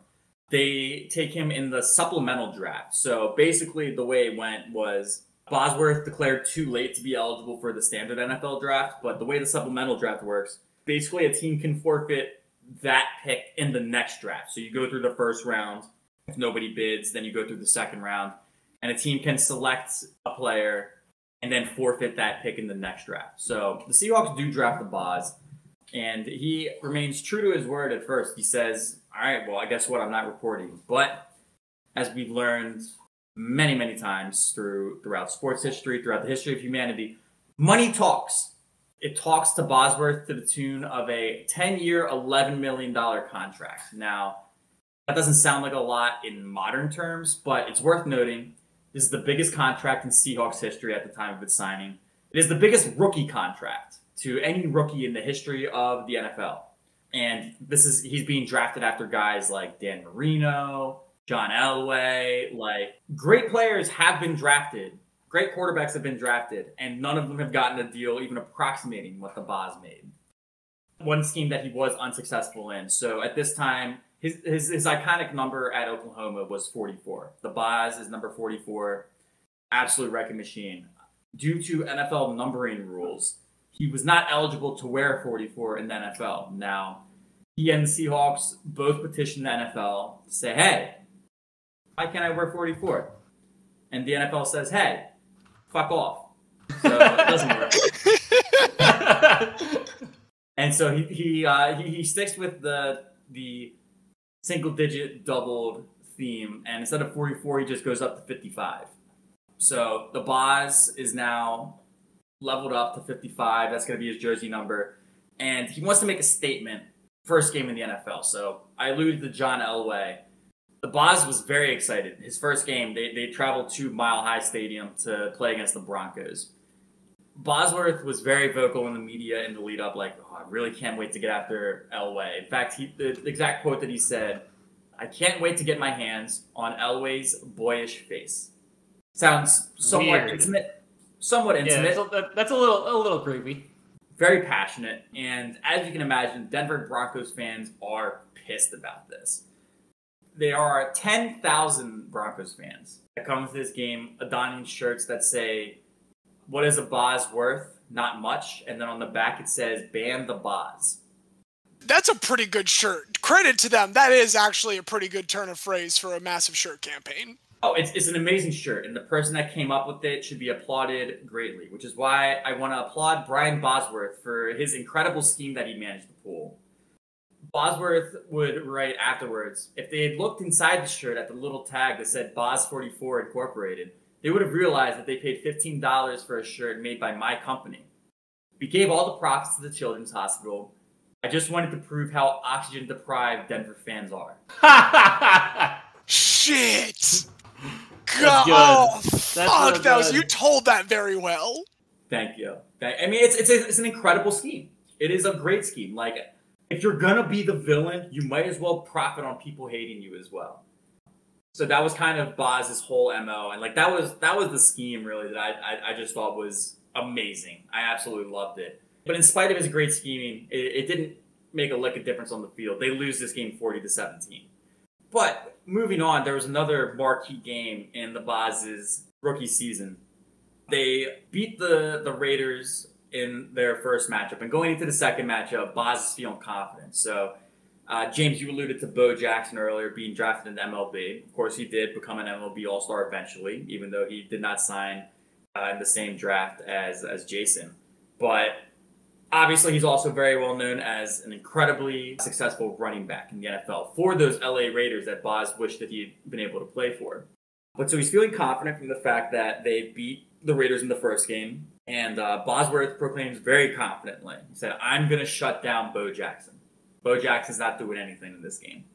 They take him in the supplemental draft. So basically the way it went was Bosworth declared too late to be eligible for the standard NFL draft, but the way the supplemental draft works, basically a team can forfeit that pick in the next draft. So you go through the first round. If nobody bids, then you go through the second round, and a team can select a player and then forfeit that pick in the next draft. So the Seahawks do draft the Boz, and he remains true to his word at first. He says, all right, well, I guess what? I'm not reporting. But as we've learned many, many times throughout sports history, throughout the history of humanity, money talks. It talks to Bosworth to the tune of a 10-year, $11 million contract. Now, that doesn't sound like a lot in modern terms, but it's worth noting this is the biggest contract in Seahawks history at the time of its signing. It is the biggest rookie contract to any rookie in the history of the NFL. And he's being drafted after guys like Dan Marino, John Elway, like great players have been drafted. Great quarterbacks have been drafted, and none of them have gotten a deal even approximating what the Boz made. One scheme that he was unsuccessful in. So at this time, his iconic number at Oklahoma was 44. The Boz is number 44. Absolute wrecking machine. Due to NFL numbering rules, he was not eligible to wear 44 in the NFL. Now, he and the Seahawks both petitioned the NFL to say, hey, why can't I wear 44? And the NFL says, hey, fuck off. So it doesn't work. And so he sticks with the single-digit doubled theme, and instead of 44, he just goes up to 55. So the Boz is now leveled up to 55. That's going to be his jersey number. And he wants to make a statement first game in the NFL. So I alluded to John Elway. The Boz was very excited. His first game, they traveled to Mile High Stadium to play against the Broncos. Bosworth was very vocal in the media in the lead up, like, oh, I really can't wait to get after Elway. In fact, the exact quote that he said, I can't wait to get my hands on Elway's boyish face. Sounds somewhat intimate. Somewhat intimate. Yeah, that's a little creepy. Very passionate. And as you can imagine, Denver Broncos fans are pissed about this. There are 10,000 Broncos fans that come to this game donning shirts that say, what is a Boz worth? Not much. And then on the back it says, ban the Boz. That's a pretty good shirt. Credit to them. That is actually a pretty good turn of phrase for a massive shirt campaign. Oh, it's an amazing shirt, and the person that came up with it should be applauded greatly, which is why I want to applaud Brian Bosworth for his incredible scheme that he managed to pull. Bosworth would write afterwards, if they had looked inside the shirt at the little tag that said Boz 44 Incorporated, they would have realized that they paid $15 for a shirt made by my company. We gave all the profits to the Children's Hospital. I just wanted to prove how oxygen-deprived Denver fans are. Shit! God, oh, fuck, you told that very well. Thank you. I mean, it's an incredible scheme. It is a great scheme. Like, if you're gonna be the villain, you might as well profit on people hating you as well. So that was kind of Boz's whole MO, and like that was the scheme really that I just thought was amazing. I absolutely loved it. But in spite of his great scheming, it didn't make a lick of difference on the field. They lose this game 40-17. But moving on, there was another marquee game in the Boz's rookie season. They beat the Raiders in their first matchup, and going into the second matchup, Boz is feeling confident. So, James, you alluded to Bo Jackson earlier being drafted in the MLB. Of course, he did become an MLB All-Star eventually, even though he did not sign in the same draft as Jason. But obviously, he's also very well known as an incredibly successful running back in the NFL for those LA Raiders that Boz wished that he'd been able to play for. But so he's feeling confident from the fact that they beat the Raiders in the first game. And Bosworth proclaims very confidently, he said, "I'm going to shut down Bo Jackson. Bo Jackson's not doing anything in this game."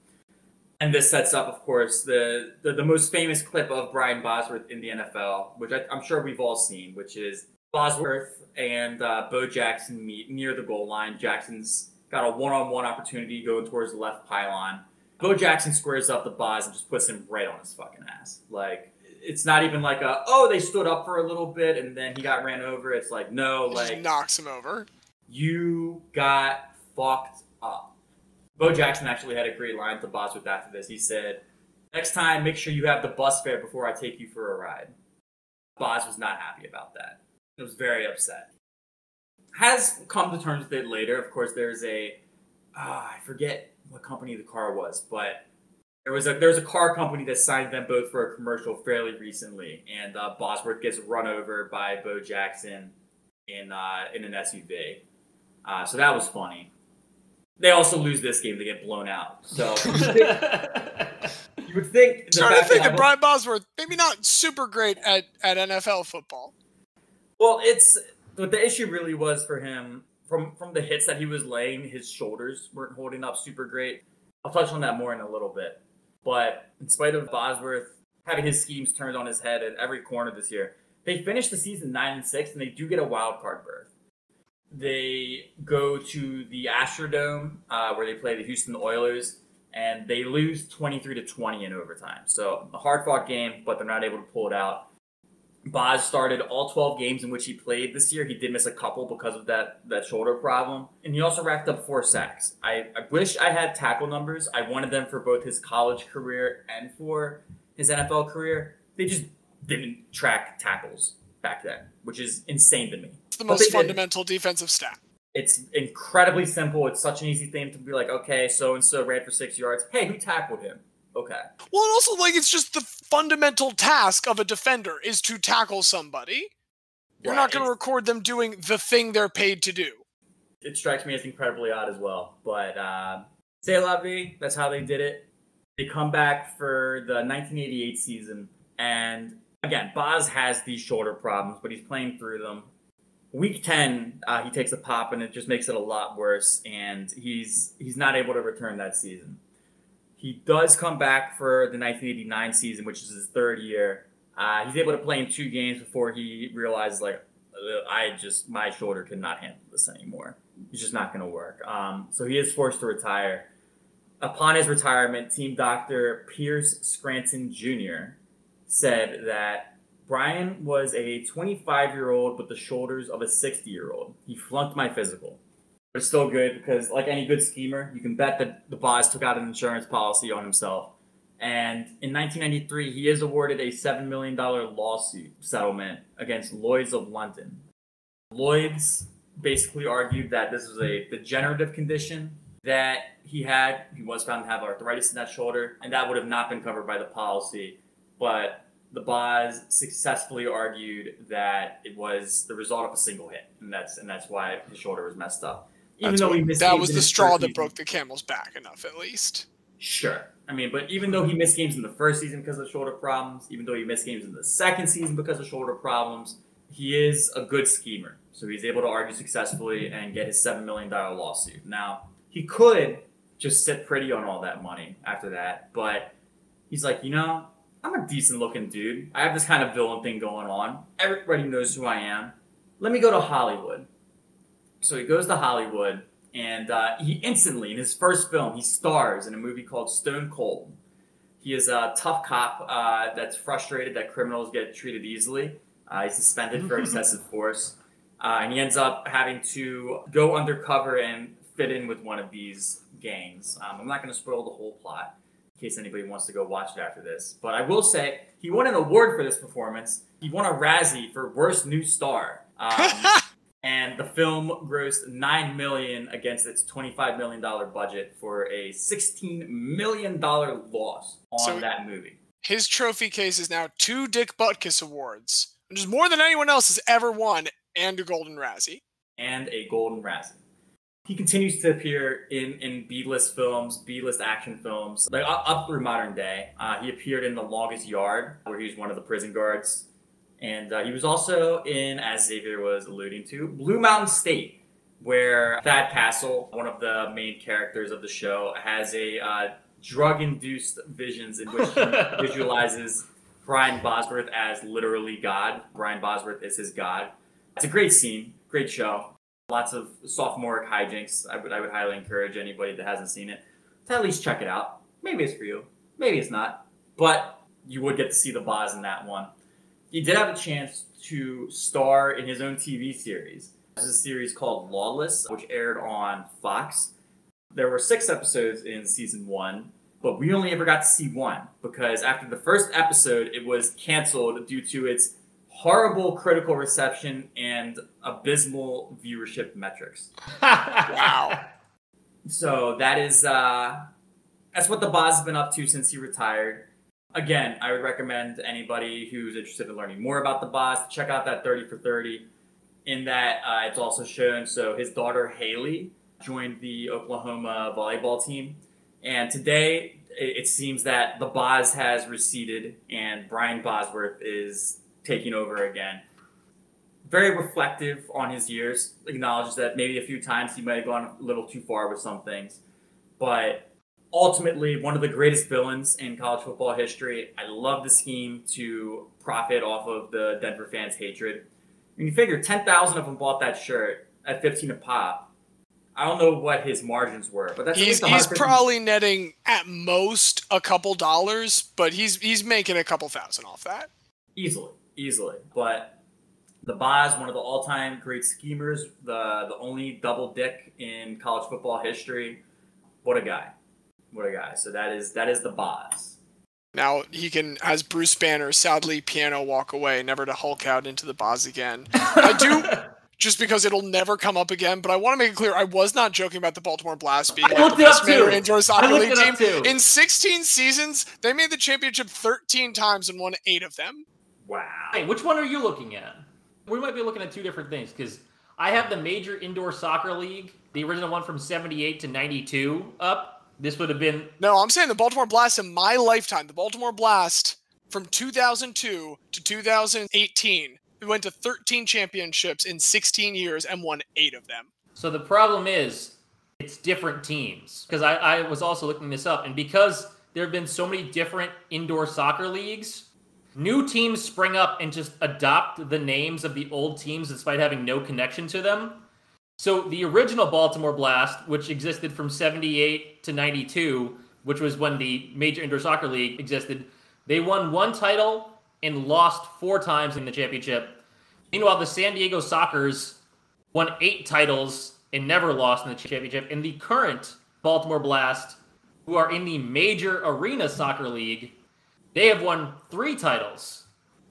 And this sets up, of course, the most famous clip of Brian Bosworth in the NFL, which I'm sure we've all seen, which is Bosworth and Bo Jackson meet near the goal line. Jackson's got a one-on-one opportunity going towards the left pylon. Bo Jackson squares up the Boz and just puts him right on his fucking ass. Like, it's not even like they stood up for a little bit and then he got ran over. It's like, no, He like... just knocks him over. You got fucked up. Bo Jackson actually had a great line to Bosworth after this. He said, "Next time, make sure you have the bus fare before I take you for a ride." Boz was not happy about that. He was very upset. Has come to terms with it later. Of course, there's I forget what company the car was, but there's a car company that signed them both for a commercial fairly recently, and Bosworth gets run over by Bo Jackson in an SUV. So that was funny. They also lose this game. They get blown out. So you would think... Starting to think that Brian Bosworth, maybe not super great at NFL football. Well, what the issue really was for him, from the hits that he was laying, his shoulders weren't holding up super great. I'll touch on that more in a little bit. But in spite of Bosworth having his schemes turned on his head at every corner this year, they finished the season 9-6, and they do get a wild card berth. They go to the Astrodome, where they play the Houston Oilers, and they lose 23-20 in overtime. So a hard-fought game, but they're not able to pull it out. Boz started all 12 games in which he played this year. He did miss a couple because of that shoulder problem. And he also racked up 4 sacks. I wish I had tackle numbers. I wanted them for both his college career and for his NFL career. They just didn't track tackles back then, which is insane to me. It's the most fundamental defensive stat. It's incredibly simple. It's such an easy thing to be like, okay, so-and-so ran for 6 yards. Hey, who tackled him? Okay. Well, and also, like, it's just the fundamental task of a defender is to tackle somebody. You're not going to record them doing the thing they're paid to do. It strikes me as incredibly odd as well. But c'est la vie. That's how they did it. They come back for the 1988 season. And, again, Boz has these shoulder problems, but he's playing through them. Week 10, he takes a pop, and it just makes it a lot worse. And he's not able to return that season. He does come back for the 1989 season, which is his third year. He's able to play in 2 games before he realizes, like, my shoulder cannot handle this anymore. It's just not going to work. So he is forced to retire. Upon his retirement, team doctor Pierce Scranton Jr. said that Brian was a 25-year-old with the shoulders of a 60-year-old. He flunked my physical. But it's still good because, like any good schemer, you can bet that the Boz took out an insurance policy on himself. And in 1993, he is awarded a $7 million lawsuit settlement against Lloyd's of London. Lloyd's basically argued that this was a degenerative condition that he had. He was found to have arthritis in that shoulder, and that would have not been covered by the policy. But the Boz successfully argued that it was the result of a single hit, and that's why his shoulder was messed up. That was the straw that broke the camel's back enough, at least. Sure. I mean, but even though he missed games in the first season because of shoulder problems, even though he missed games in the second season because of shoulder problems, he is a good schemer. So he's able to argue successfully and get his $7 million lawsuit. Now, he could just sit pretty on all that money after that, but he's like, I'm a decent-looking dude. I have this kind of villain thing going on. Everybody knows who I am. Let me go to Hollywood. So he goes to Hollywood, and he instantly, in his first film, he stars in a movie called Stone Cold. He is a tough cop that's frustrated that criminals get treated easily. He's suspended for excessive force. And he ends up having to go undercover and fit in with one of these gangs. I'm not going to spoil the whole plot in case anybody wants to go watch it after this. But I will say, he won an award for this performance. He won a Razzie for Worst New Star. And the film grossed $9 million against its $25 million budget for a $16 million loss on that movie. His trophy case is now 2 Dick Butkus awards, which is more than anyone else has ever won, and a Golden Razzie. And a Golden Razzie. He continues to appear in B-list films, B-list action films, like up through modern day. He appeared in The Longest Yard, where he was one of the prison guards. And he was also in, as Xavier was alluding to, Blue Mountain State, where Thad Castle, one of the main characters of the show, has a drug-induced visions in which he visualizes Brian Bosworth as literally God. Brian Bosworth is his God. It's a great scene, great show. Lots of sophomoric hijinks. I would highly encourage anybody that hasn't seen it to at least check it out. Maybe it's for you. Maybe it's not. But you would get to see the Boz in that one. He did have a chance to star in his own TV series. This is a series called Lawless, which aired on Fox. There were 6 episodes in season 1, but we only ever got to see 1 because after the first episode, it was canceled due to its horrible critical reception and abysmal viewership metrics. Wow. So that is that's what the Boz has been up to since he retired. Again, I would recommend to anybody who's interested in learning more about the Boz to check out that 30 for 30. In that, it's also shown, so his daughter Haley joined the Oklahoma volleyball team. And today, it seems that the Boz has receded and Brian Bosworth is taking over again. Very reflective on his years, acknowledges that maybe a few times he might have gone a little too far with some things, but ultimately one of the greatest villains in college football history. I love the scheme to profit off of the Denver fans' hatred. When you figure 10,000 of them bought that shirt at $15 a pop, I don't know what his margins were, but that's he's probably netting at most a couple dollars, but he's making a couple thousand off that. Easily. But the Boz, one of the all-time great schemers, the only double dick in college football history. What a guy. So that is the Boz. Now he can, as Bruce Banner, sadly piano walk away, never to Hulk out into the Boz again. I do, just because it'll never come up again, but I want to make it clear, I was not joking about the Baltimore Blast being like the best major indoor soccer league team. In 16 seasons, they made the championship 13 times and won 8 of them. Wow. Hey, which one are you looking at? We might be looking at 2 different things, because I have the Major Indoor Soccer League, the original one from 78 to 92 up. This would have been... No, I'm saying the Baltimore Blast in my lifetime. The Baltimore Blast from 2002 to 2018. We went to 13 championships in 16 years and won 8 of them. So the problem is, it's different teams. Because I was also looking this up, and because there have been so many different indoor soccer leagues, new teams spring up and just adopt the names of the old teams despite having no connection to them. So the original Baltimore Blast, which existed from 78 to 92, which was when the Major Indoor Soccer League existed, they won 1 title and lost 4 times in the championship. Meanwhile, the San Diego Sockers won 8 titles and never lost in the championship. And the current Baltimore Blast, who are in the Major Arena Soccer League, they have won 3 titles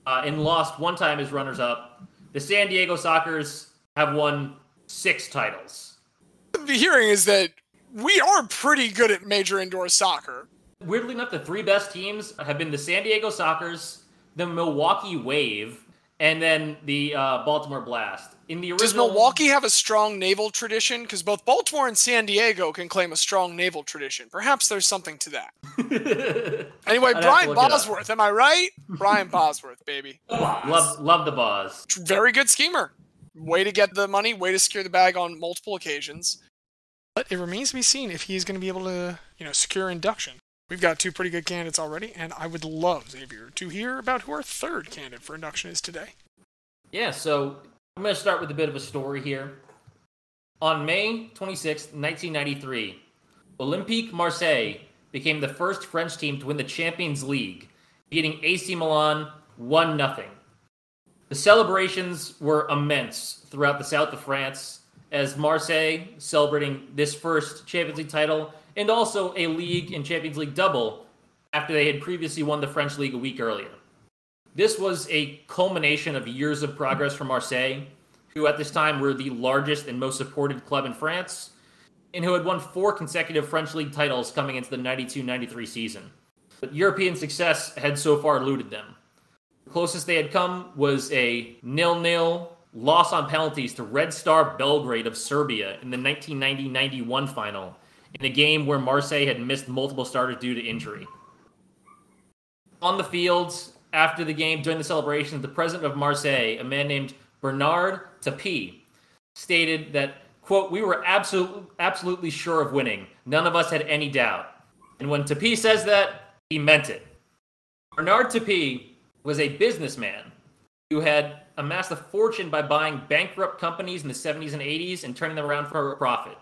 and lost 1 time as runners-up. The San Diego Sockers have won 6 titles. The hearing is that we are pretty good at major indoor soccer. Weirdly enough, the 3 best teams have been the San Diego Sockers, the Milwaukee Wave, and then the Baltimore Blast. In the original... Does Milwaukee have a strong naval tradition? Because both Baltimore and San Diego can claim a strong naval tradition. Perhaps there's something to that. Anyway, Brian Bosworth, am I right? Brian Bosworth, baby. Love the Boz. Very good schemer. Way to get the money, way to secure the bag on multiple occasions. But it remains to be seen if he's going to be able to, secure induction. We've got 2 pretty good candidates already, and I would love, Xavier, to hear about who our 3rd candidate for induction is today. Yeah, so I'm going to start with a bit of a story here. On May 26, 1993, Olympique Marseille became the first French team to win the Champions League, beating AC Milan 1-0. The celebrations were immense throughout the south of France, as Marseille celebrating this first Champions League title and also a League and Champions League double after they had previously won the French League a week earlier. This was a culmination of years of progress for Marseille, who at this time were the largest and most supported club in France, and who had won 4 consecutive French League titles coming into the 92-93 season. But European success had so far eluded them. The closest they had come was a 0-0 loss on penalties to Red Star Belgrade of Serbia in the 1990-91 final, in a game where Marseille had missed multiple starters due to injury. On the fields, after the game, during the celebrations, the president of Marseille, a man named Bernard Tapie, stated that, quote, "We were absolutely sure of winning. None of us had any doubt." And when Tapie says that, he meant it. Bernard Tapie was a businessman who had amassed a fortune by buying bankrupt companies in the 70s and 80s and turning them around for a profit.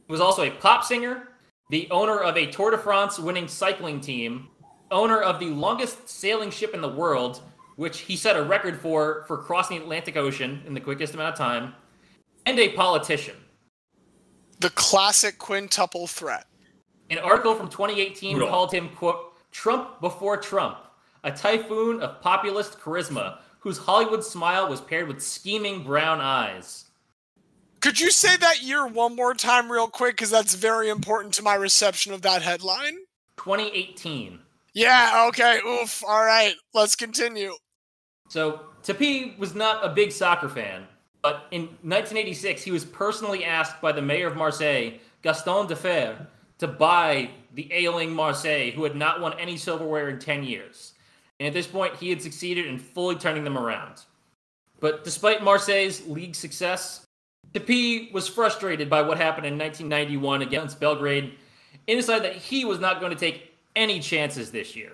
He was also a pop singer, the owner of a Tour de France winning cycling team, owner of the longest sailing ship in the world, which he set a record for crossing the Atlantic Ocean in the quickest amount of time, and a politician. The classic quintuple threat. An article from 2018 called him, quote, "Trump before Trump, a typhoon of populist charisma whose Hollywood smile was paired with scheming brown eyes." Could you say that year one more time real quick? Because that's very important to my reception of that headline. 2018. Yeah, okay, oof. All right, let's continue. So, Tapie was not a big soccer fan, but in 1986, he was personally asked by the mayor of Marseille, Gaston Defferre, to buy the ailing Marseille, who had not won any silverware in 10 years. And at this point, he had succeeded in fully turning them around. But despite Marseille's league success, Tapie was frustrated by what happened in 1991 against Belgrade and decided that he was not going to take any chances this year.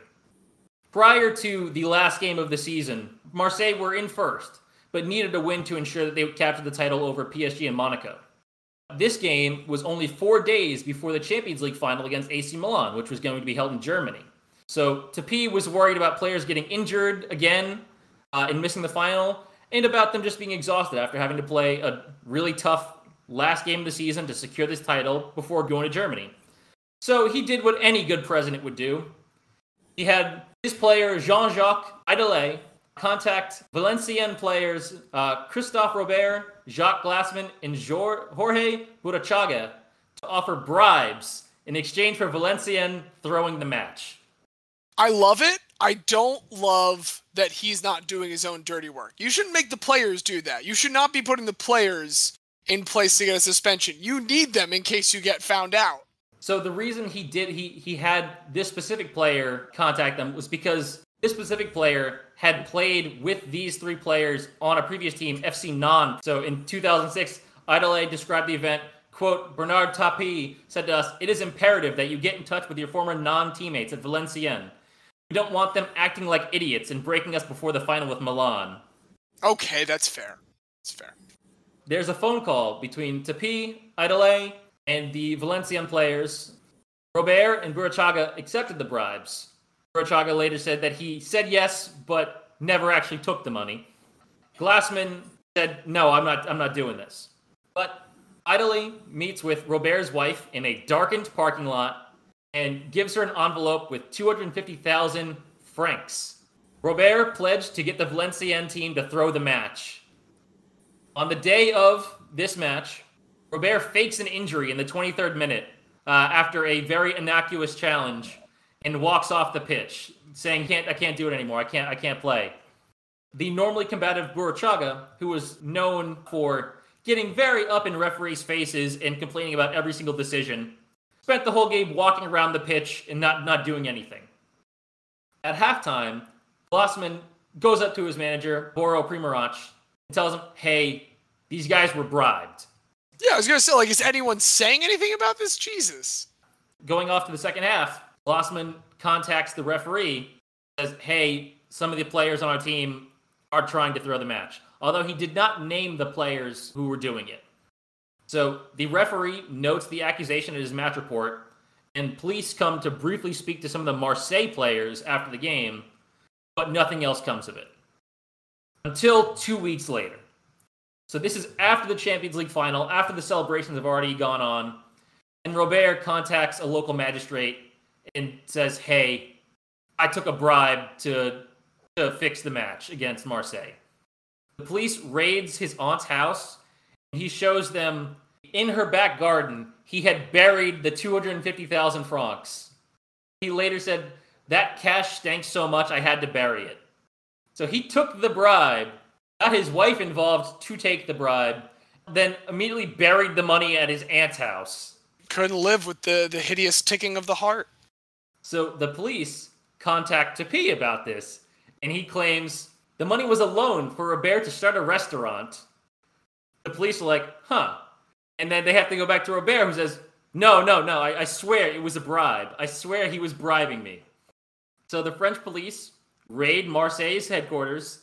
Prior to the last game of the season, Marseille were in first, but needed a win to ensure that they would capture the title over PSG and Monaco. This game was only 4 days before the Champions League final against AC Milan, which was going to be held in Germany. So Tapie was worried about players getting injured again and missing the final, and about them just being exhausted after having to play a really tough last game of the season to secure this title before going to Germany. So he did what any good president would do. He had his player, Jean-Jacques Idolet, contact Valenciennes players Christophe Robert, Jacques Glassman, and Jorge Burachaga to offer bribes in exchange for Valenciennes throwing the match. I love it. I don't love that he's not doing his own dirty work. You shouldn't make the players do that. You should not be putting the players in place to get a suspension. You need them in case you get found out. So the reason he had this specific player contact them was because this specific player had played with these three players on a previous team, FC Nantes. So in 2006, Idolet described the event, quote, "Bernard Tapie said to us, 'It is imperative that you get in touch with your former non-teammates at Valenciennes. We don't want them acting like idiots and breaking us before the final with Milan.'" Okay, that's fair. That's fair. There's a phone call between Tapie, Idolet, and the Valenciennes players. Robert and Burachaga accepted the bribes. Burachaga later said that he said yes, but never actually took the money. Glassman said, "No, I'm not doing this." But Idolet meets with Robert's wife in a darkened parking lot and gives her an envelope with 250,000 francs. Robert pledged to get the Valenciennes team to throw the match. On the day of this match, Robert fakes an injury in the 23rd minute after a very innocuous challenge and walks off the pitch, saying, I can't do it anymore. I can't play." The normally combative Burachaga, who was known for getting very up in referees' faces and complaining about every single decision, spent the whole game walking around the pitch and not doing anything. At halftime, Glassman goes up to his manager, Boro Primorac, and tells him, "Hey, these guys were bribed." Yeah, I was going to say, is anyone saying anything about this? Jesus. Going off to the second half, Glassman contacts the referee, says, "Hey, some of the players on our team are trying to throw the match," although he did not name the players who were doing it. So the referee notes the accusation in his match report, and police come to briefly speak to some of the Marseille players after the game, but nothing else comes of it. Until 2 weeks later. So this is after the Champions League final, after the celebrations have already gone on, and Robert contacts a local magistrate and says, "Hey, I took a bribe to fix the match against Marseille." The police raids his aunt's house, and he shows them in her back garden, he had buried the 250,000 francs. He later said, "That cash stank so much I had to bury it." So he took the bribe got his wife involved to take the bribe, then immediately buried the money at his aunt's house. Couldn't live with the hideous ticking of the heart. So the police contact Tapie about this, and he claims the money was a loan for Robert to start a restaurant. The police are like, huh. And then they have to go back to Robert, who says, no, I swear it was a bribe. I swear he was bribing me. So the French police raid Marseille's headquarters,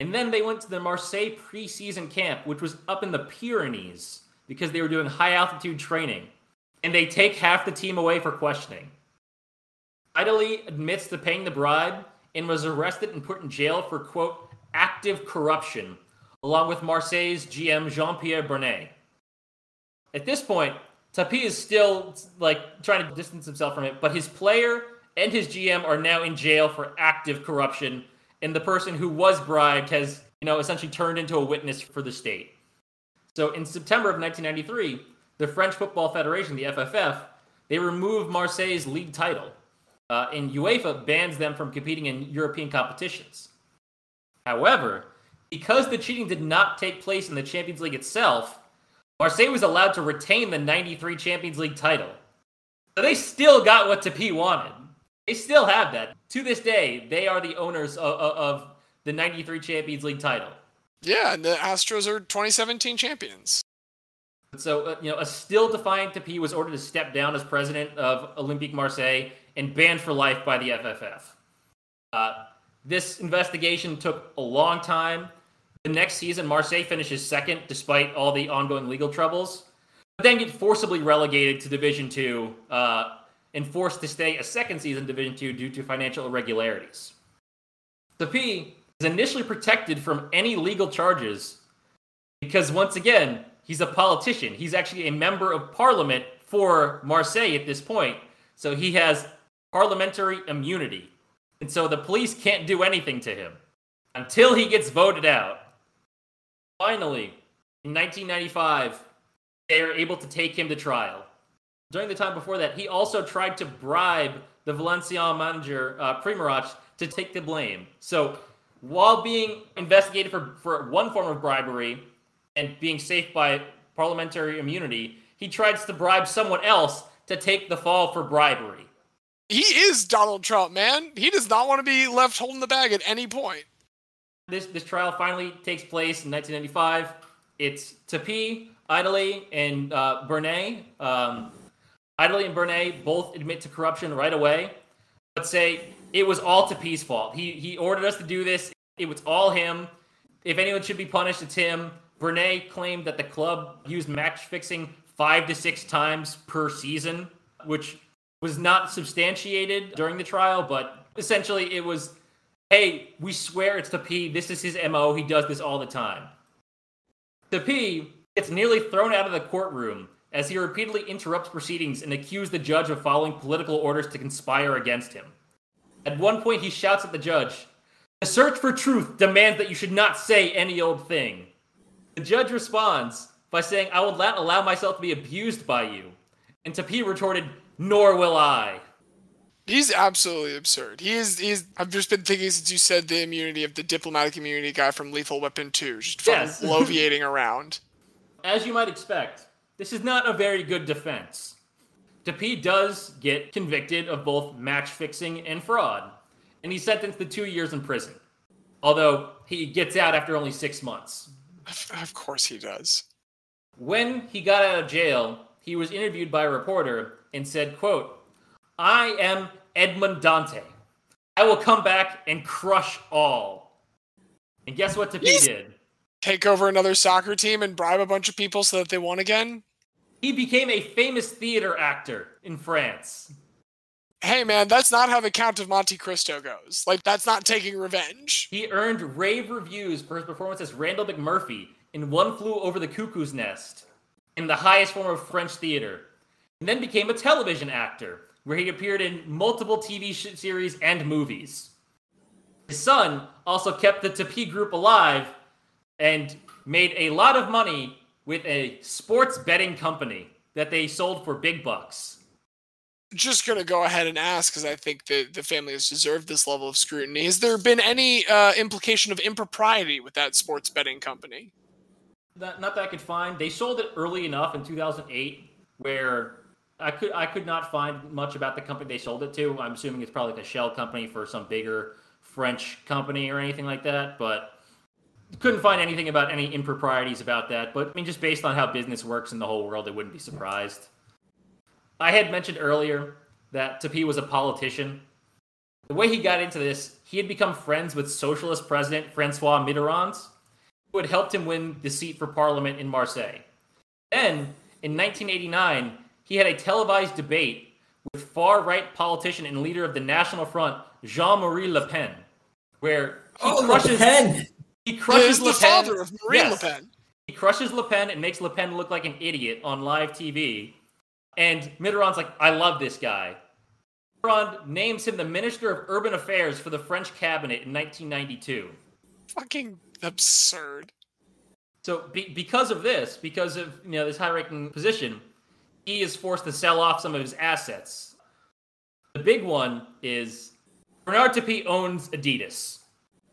and then they went to the Marseille preseason camp, which was up in the Pyrenees, because they were doing high-altitude training. And they take half the team away for questioning. Idly admits to paying the bribe and was arrested and put in jail for, quote, active corruption, along with Marseille's GM Jean-Pierre Bernet. At this point, Tapie is still trying to distance himself from it, but his player and his GM are now in jail for active corruption, and the person who was bribed has, essentially turned into a witness for the state. So in September of 1993, the French Football Federation, the FFF, they removed Marseille's league title, and UEFA bans them from competing in European competitions. However, because the cheating did not take place in the Champions League itself, Marseille was allowed to retain the 93 Champions League title. So they still got what Tapie wanted. They still have that. To this day, they are the owners of the 93 Champions League title. Yeah, and the Astros are 2017 champions. So, a still defiant Tapie was ordered to step down as president of Olympique Marseille and banned for life by the FFF. This investigation took a long time. The next season, Marseille finishes second despite all the ongoing legal troubles, but then get forcibly relegated to Division II and forced to stay a second season in Division II due to financial irregularities. Tapie is initially protected from any legal charges because, once again, he's a politician. He's actually a member of parliament for Marseille at this point, so he has parliamentary immunity. And so the police can't do anything to him until he gets voted out. Finally, in 1995, they are able to take him to trial. During the time before that, he also tried to bribe the Valenciennes manager, Primarach, to take the blame. So while being investigated for one form of bribery and being safe by parliamentary immunity, he tries to bribe someone else to take the fall for bribery. He is Donald Trump, man. He does not want to be left holding the bag at any point. This trial finally takes place in 1995. It's Tapie, Idly, and Bernet. Idly and Bernet both admit to corruption right away, but say it was all Tapie's fault. He ordered us to do this. It was all him. If anyone should be punished, it's him. Bernet claimed that the club used match fixing 5 to 6 times per season, which was not substantiated during the trial, but essentially it was, hey, we swear it's Tapie. This is his MO. He does this all the time. Tapie gets nearly thrown out of the courtroom as he repeatedly interrupts proceedings and accuses the judge of following political orders to conspire against him. At one point, he shouts at the judge, "The search for truth demands that you should not say any old thing." The judge responds by saying, "I will not allow myself to be abused by you." And Tapie retorted, "Nor will I." He's absolutely absurd. I've just been thinking since you said the immunity of the diplomatic immunity guy from Lethal Weapon 2, just fucking bloviating around. As you might expect, this is not a very good defense. Tapie does get convicted of both match fixing and fraud, and he's sentenced to 2 years in prison. Although he gets out after only 6 months. Of course he does. When he got out of jail, he was interviewed by a reporter and said, quote, "I am Edmond Dante. I will come back and crush all." And guess what Tapie did? Take over another soccer team and bribe a bunch of people so that they won again? He became a famous theater actor in France. Hey man, that's not how the Count of Monte Cristo goes. That's not taking revenge. He earned rave reviews for his performance as Randall McMurphy in One Flew Over the Cuckoo's Nest, in the highest form of French theater, and then became a television actor, where he appeared in multiple TV series and movies. His son also kept the Tapie group alive and made a lot of money with a sports betting company that they sold for big bucks. just going to go ahead and ask, because I think the family has deserved this level of scrutiny. Has there been any implication of impropriety with that sports betting company? Not that I could find. They sold it early enough in 2008 where I could not find much about the company they sold it to. I'm assuming it's probably like a shell company for some bigger French company or anything like that, but couldn't find anything about any improprieties about that. But I mean, just based on how business works in the whole world, I wouldn't be surprised. I had mentioned earlier that Tapie was a politician. The way he got into this, he had become friends with socialist president Francois Mitterrand, who had helped him win the seat for parliament in Marseille. Then, in 1989, he had a televised debate with far-right politician and leader of the National Front, Jean-Marie Le Pen, where he crushes Le Pen. Father of Marine Le Pen. He crushes Le Pen and makes Le Pen look like an idiot on live TV. And Mitterrand's like, I love this guy. Mitterrand names him the Minister of Urban Affairs for the French cabinet in 1992. Fucking absurd. So because of this, because of this high-ranking position, he is forced to sell off some of his assets. The big one is Bernard Tapie owns Adidas.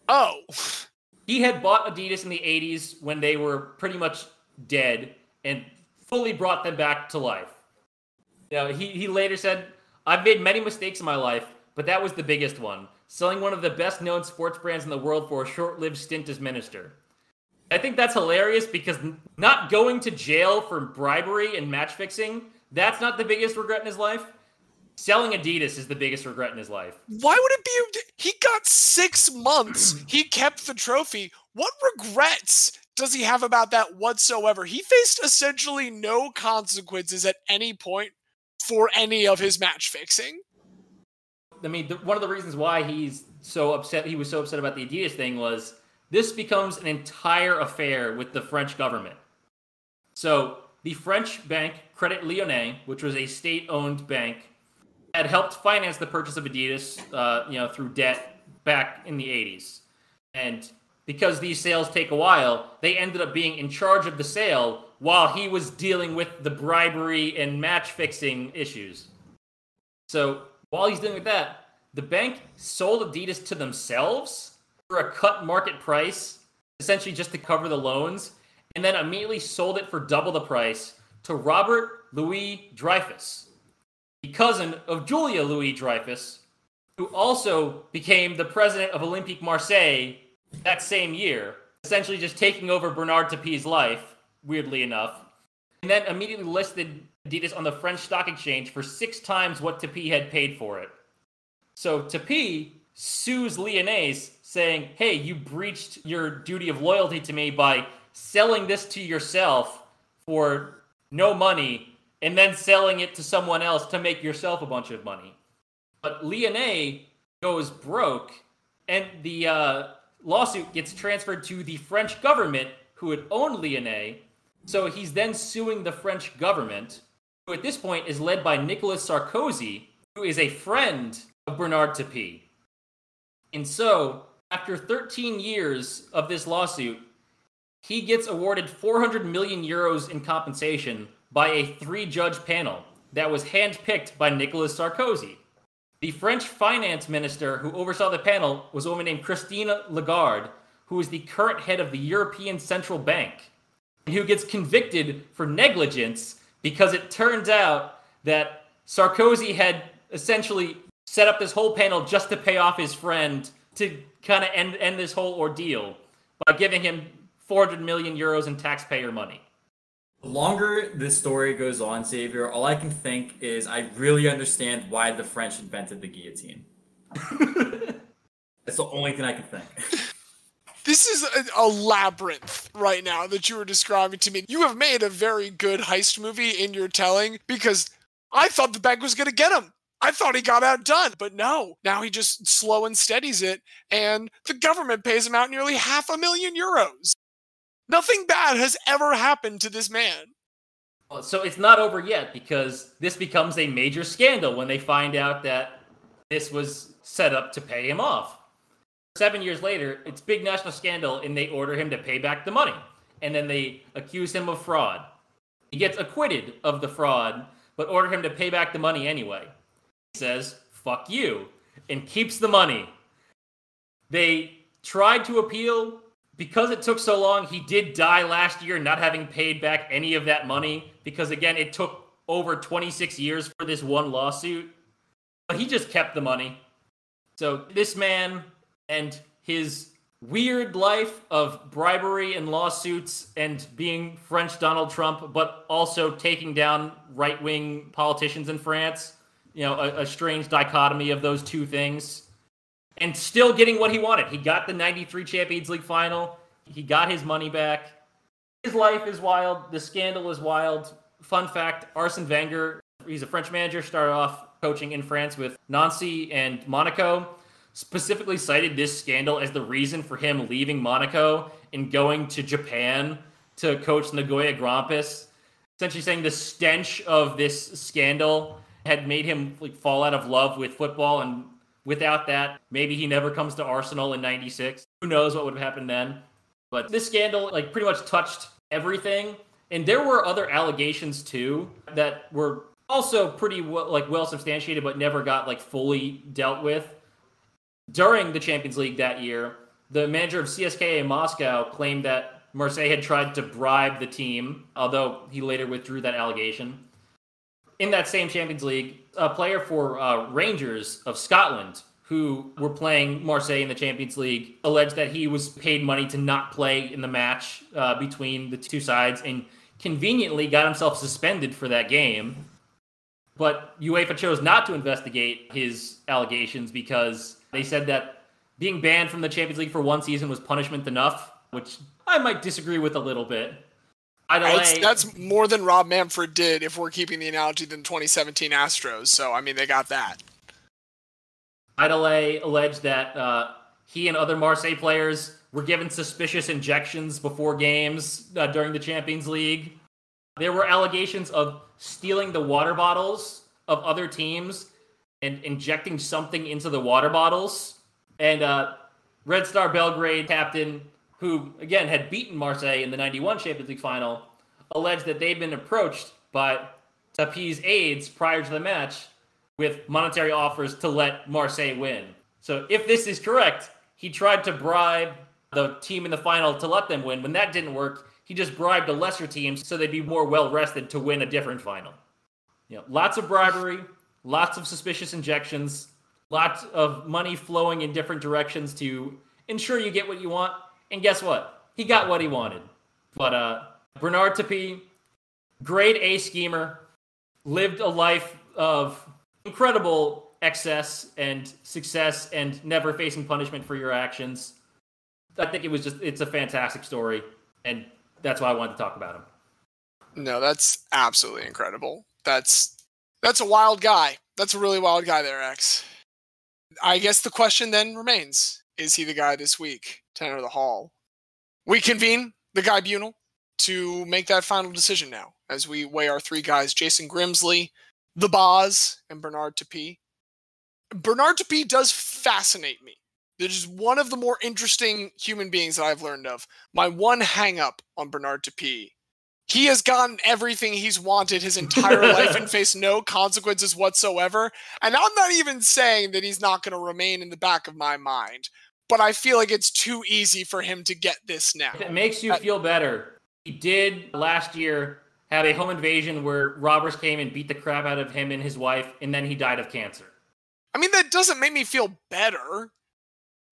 Oh. He had bought Adidas in the 80s when they were pretty much dead and fully brought them back to life. He later said, I've made many mistakes in my life, but that was the biggest one. Selling one of the best-known sports brands in the world for a short-lived stint as minister. I think that's hilarious because not going to jail for bribery and match fixing, that's not the biggest regret in his life. Selling Adidas is the biggest regret in his life. Why would it be? He got 6 months. He kept the trophy. What regrets does he have about that whatsoever? He faced essentially no consequences at any point for any of his match fixing. I mean, one of the reasons why he was so upset about the Adidas thing was this becomes an entire affair with the French government. So the French bank, Credit Lyonnais, which was a state-owned bank, had helped finance the purchase of Adidas, through debt back in the 80s. And because these sales take a while, they ended up being in charge of the sale while he was dealing with the bribery and match-fixing issues. So while he's dealing with that, the bank sold Adidas to themselves for a cut market price, essentially just to cover the loans, and then immediately sold it for double the price to Robert Louis Dreyfus, the cousin of Julia Louis Dreyfus, who also became the president of Olympique Marseille that same year, essentially just taking over Bernard Tapie's life, weirdly enough, and then immediately listed Adidas on the French stock exchange for 6 times what Tapie had paid for it. So Tapie sues Lyonnais, saying, hey, you breached your duty of loyalty to me by selling this to yourself for no money and then selling it to someone else to make yourself a bunch of money. But Lyonnais goes broke, and the lawsuit gets transferred to the French government, who had owned Lyonnais. So he's then suing the French government, who at this point is led by Nicolas Sarkozy, who is a friend of Bernard Tapie. And so, after 13 years of this lawsuit, he gets awarded 400 million euros in compensation by a 3-judge panel that was handpicked by Nicolas Sarkozy. The French finance minister who oversaw the panel was a woman named Christine Lagarde, who is the current head of the European Central Bank, and who gets convicted for negligence because it turns out that Sarkozy had essentially set up this whole panel just to pay off his friend to kind of end this whole ordeal by giving him 400 million euros in taxpayer money. The longer this story goes on, Xavier, all I can think is I really understand why the French invented the guillotine. That's the only thing I can think. This is a labyrinth right now that you were describing to me. You have made a very good heist movie in your telling, because I thought the bank was going to get him. I thought he got outdone, but no. Now he just slow and steadies it, and the government pays him out nearly 500,000 euros. Nothing bad has ever happened to this man. So it's not over yet, because this becomes a major scandal when they find out that this was set up to pay him off. 7 years later, it's a big national scandal, and they order him to pay back the money. And then they accuse him of fraud. He gets acquitted of the fraud, but order him to pay back the money anyway. says, fuck you, and keeps the money. They tried to appeal. Because it took so long, he did die last year not having paid back any of that money. Because, again, it took over 26 years for this one lawsuit. But he just kept the money. So this man and his weird life of bribery and lawsuits and being French Donald Trump, but also taking down right-wing politicians in France, a strange dichotomy of those two things. And still getting what he wanted. He got the 93 Champions League final. He got his money back. His life is wild. The scandal is wild. Fun fact, Arsene Wenger, he's a French manager, started off coaching in France with Nancy and Monaco, specifically cited this scandal as the reason for him leaving Monaco and going to Japan to coach Nagoya Grampus. Essentially saying the stench of this scandal had made him fall out of love with football, and without that, maybe he never comes to Arsenal in 96. Who knows what would have happened then? But this scandal pretty much touched everything. And there were other allegations too that were also pretty well substantiated, but never got fully dealt with. During the Champions League that year, the manager of CSKA Moscow claimed that Marseille had tried to bribe the team, although he later withdrew that allegation. In that same Champions League, a player for Rangers of Scotland, who were playing Marseille in the Champions League, alleged that he was paid money to not play in the match between the two sides, and conveniently got himself suspended for that game. But UEFA chose not to investigate his allegations because they said that being banned from the Champions League for one season was punishment enough, which I might disagree with a little bit. That's more than Rob Manfred did, if we're keeping the analogy, than 2017 Astros. So, they got that. Idolay alleged that he and other Marseille players were given suspicious injections before games during the Champions League. There were allegations of stealing the water bottles of other teams and injecting something into the water bottles. And Red Star Belgrade captain, who, again, had beaten Marseille in the 91 Champions League final, alleged that they'd been approached by Tapie's aides prior to the match with monetary offers to let Marseille win. So if this is correct, he tried to bribe the team in the final to let them win. When that didn't work, he just bribed the lesser teams so they'd be more well-rested to win a different final. Lots of bribery, lots of suspicious injections, lots of money flowing in different directions to ensure you get what you want. And guess what? He got what he wanted. But Bernard Tapie, grade A schemer, lived a life of incredible excess and success and never facing punishment for your actions. I think it's a fantastic story, and that's why I wanted to talk about him. No, that's absolutely incredible. That's a wild guy. That's a really wild guy there, X. I guess the question then remains, is he the guy this week to enter the Hall? We convene the Guybunal to make that final decision now, as we weigh our three guys, Jason Grimsley, the Boz, and Bernard Tapie. Bernard Tapie does fascinate me. It is one of the more interesting human beings that I've learned of. My one hang-up on Bernard Tapie, he has gotten everything he's wanted his entire life and faced no consequences whatsoever. And I'm not even saying that he's not going to remain in the back of my mind, but I feel like it's too easy for him to get this now. If it makes you feel better, he did last year have a home invasion where robbers came and beat the crap out of him and his wife, and then he died of cancer. That doesn't make me feel better.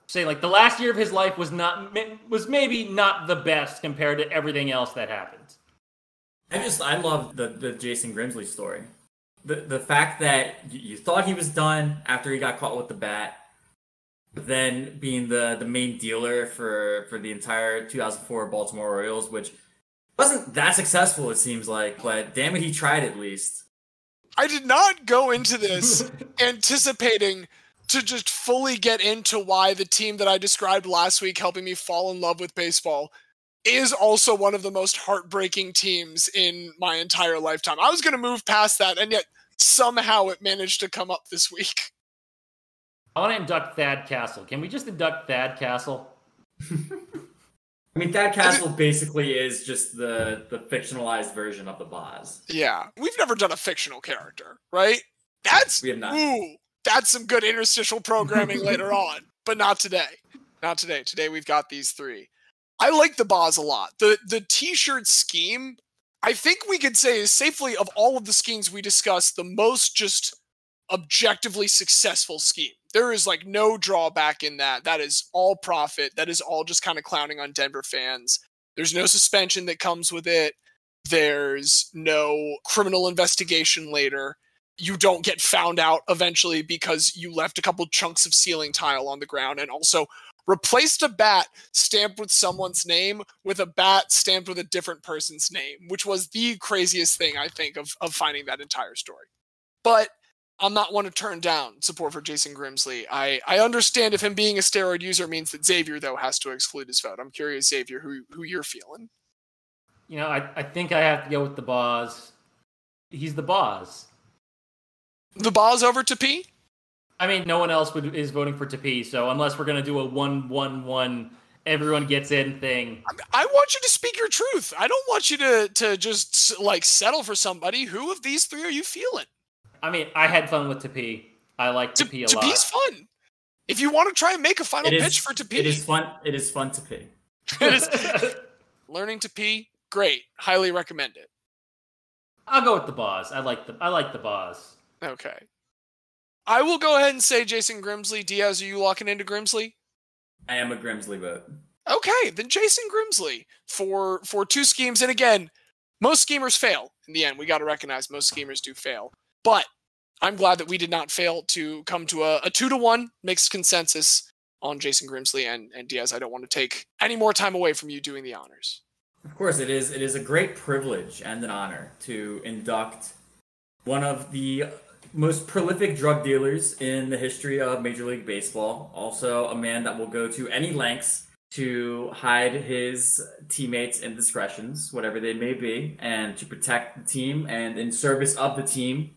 Say, the last year of his life was maybe not the best compared to everything else that happened. I love the Jason Grimsley story. The fact that you thought he was done after he got caught with the bat, then being the main dealer for the entire 2004 Baltimore Orioles, which wasn't that successful, it seems like, but damn it, he tried at least. I did not go into this anticipating to just fully get into why the team that I described last week, helping me fall in love with baseball, is also one of the most heartbreaking teams in my entire lifetime. I was going to move past that, and yet somehow it managed to come up this week. I want to induct Thad Castle. Can we just induct Thad Castle? Thad Castle basically is just the fictionalized version of the Boz. Yeah. We've never done a fictional character, right? That's We have not. Ooh, that's some good interstitial programming later on, but not today. Not today. Today we've got these three. I like the Boz a lot. The t-shirt scheme, I think we could say is safely, of all of the schemes we discussed, the most just objectively successful scheme. There is like no drawback in that. That is all profit. That is all just kind of clowning on Denver fans. There's no suspension that comes with it. There's no criminal investigation later. You don't get found out eventually because you left a couple chunks of ceiling tile on the ground, and also replaced a bat stamped with someone's name with a bat stamped with a different person's name, which was the craziest thing, I think, of finding that entire story. But I'm not one to turn down support for Jason Grimsley. I understand if him being a steroid user means that Xavier, though, has to exclude his vote. I'm curious, Xavier, who you're feeling. You know, I think I have to go with the Boz. He's the Boz. The Boz over Tapie? I mean, no one else is voting for Tapie, so unless we're going to do a 1-1-1, everyone gets in thing. I want you to speak your truth. I don't want you to just, like, settle for somebody. Who of these three are you feeling? I mean, I had fun with Tapie. I like Tapie a lot. Tapie's fun. If you want to try and make a final pitch for Tapie. It is fun. It is fun to pee. Learning Tapie, great. Highly recommend it. I'll go with the Boz. I like the Boz. Okay. I will go ahead and say Jason Grimsley. Diaz, are you locking into Grimsley? I am a Grimsley vote. Okay, then Jason Grimsley for two schemes. And again, most schemers fail in the end. We got to recognize most schemers do fail. But I'm glad that we did not fail to come to a 2-1 mixed consensus on Jason Grimsley and Diaz. I don't want to take any more time away from you doing the honors. Of course, it is a great privilege and an honor to induct one of the most prolific drug dealers in the history of Major League Baseball. Also a man that will go to any lengths to hide his teammates' indiscretions, whatever they may be, and to protect the team and in service of the team.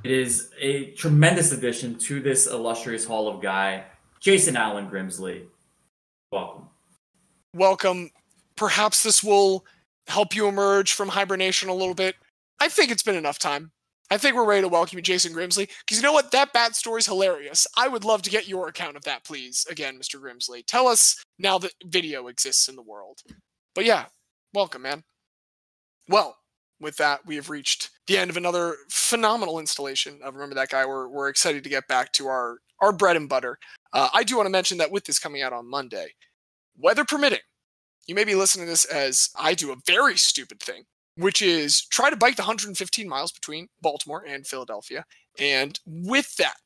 It is a tremendous addition to this illustrious Hall of Guy, Jason Allen Grimsley. Welcome. Welcome. Perhaps this will help you emerge from hibernation a little bit. I think it's been enough time. I think we're ready to welcome you, Jason Grimsley, because you know what? That bat story's hilarious. I would love to get your account of that, please. Again, Mr. Grimsley. Tell us now that video exists in the world. But yeah, welcome, man. Well, with that, we have reached the end of another phenomenal installation of Remember That Guy. We're excited to get back to our bread and butter. I do want to mention that with this coming out on Monday, weather permitting, you may be listening to this as I do a very stupid thing, which is try to bike the 115 miles between Baltimore and Philadelphia. And with that,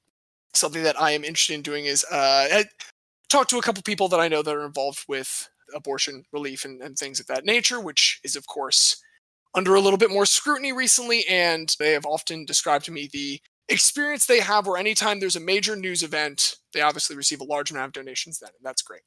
something that I am interested in doing is talk to a couple people that I know that are involved with abortion relief and things of that nature, which is, of course, under a little bit more scrutiny recently. And they have often described to me the experience they have where anytime there's a major news event, they obviously receive a large amount of donations then, and that's great.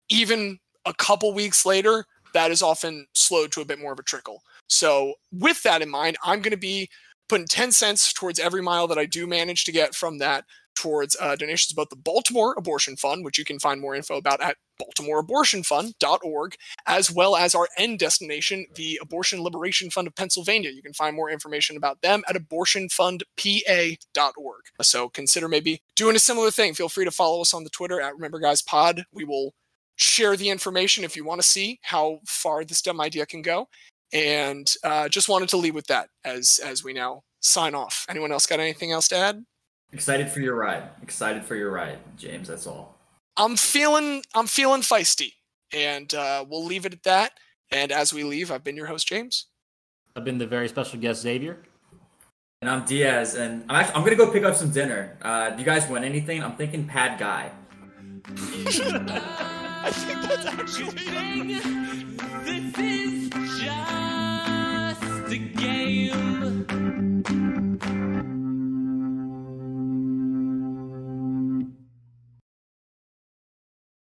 Even a couple weeks later, that is often slowed to a bit more of a trickle. So with that in mind, I'm going to be putting 10 cents towards every mile that I do manage to get from that towards donations about the Baltimore Abortion Fund, which you can find more info about at baltimoreabortionfund.org, as well as our end destination, the Abortion Liberation Fund of Pennsylvania. You can find more information about them at abortionfundpa.org. So consider maybe doing a similar thing. Feel free to follow us on the Twitter at RememberGuysPod. We will share the information if you want to see how far this dumb idea can go. And just wanted to leave with that as we now sign off. Anyone else got anything else to add? Excited for your ride. Excited for your ride, James. That's all. I'm feeling feisty, and we'll leave it at that. And as we leave, I've been your host, James. I've been the very special guest, Xavier. And I'm Diaz, and I'm going to go pick up some dinner. Do you guys want anything? I'm thinking Pad Guy. I think that's actually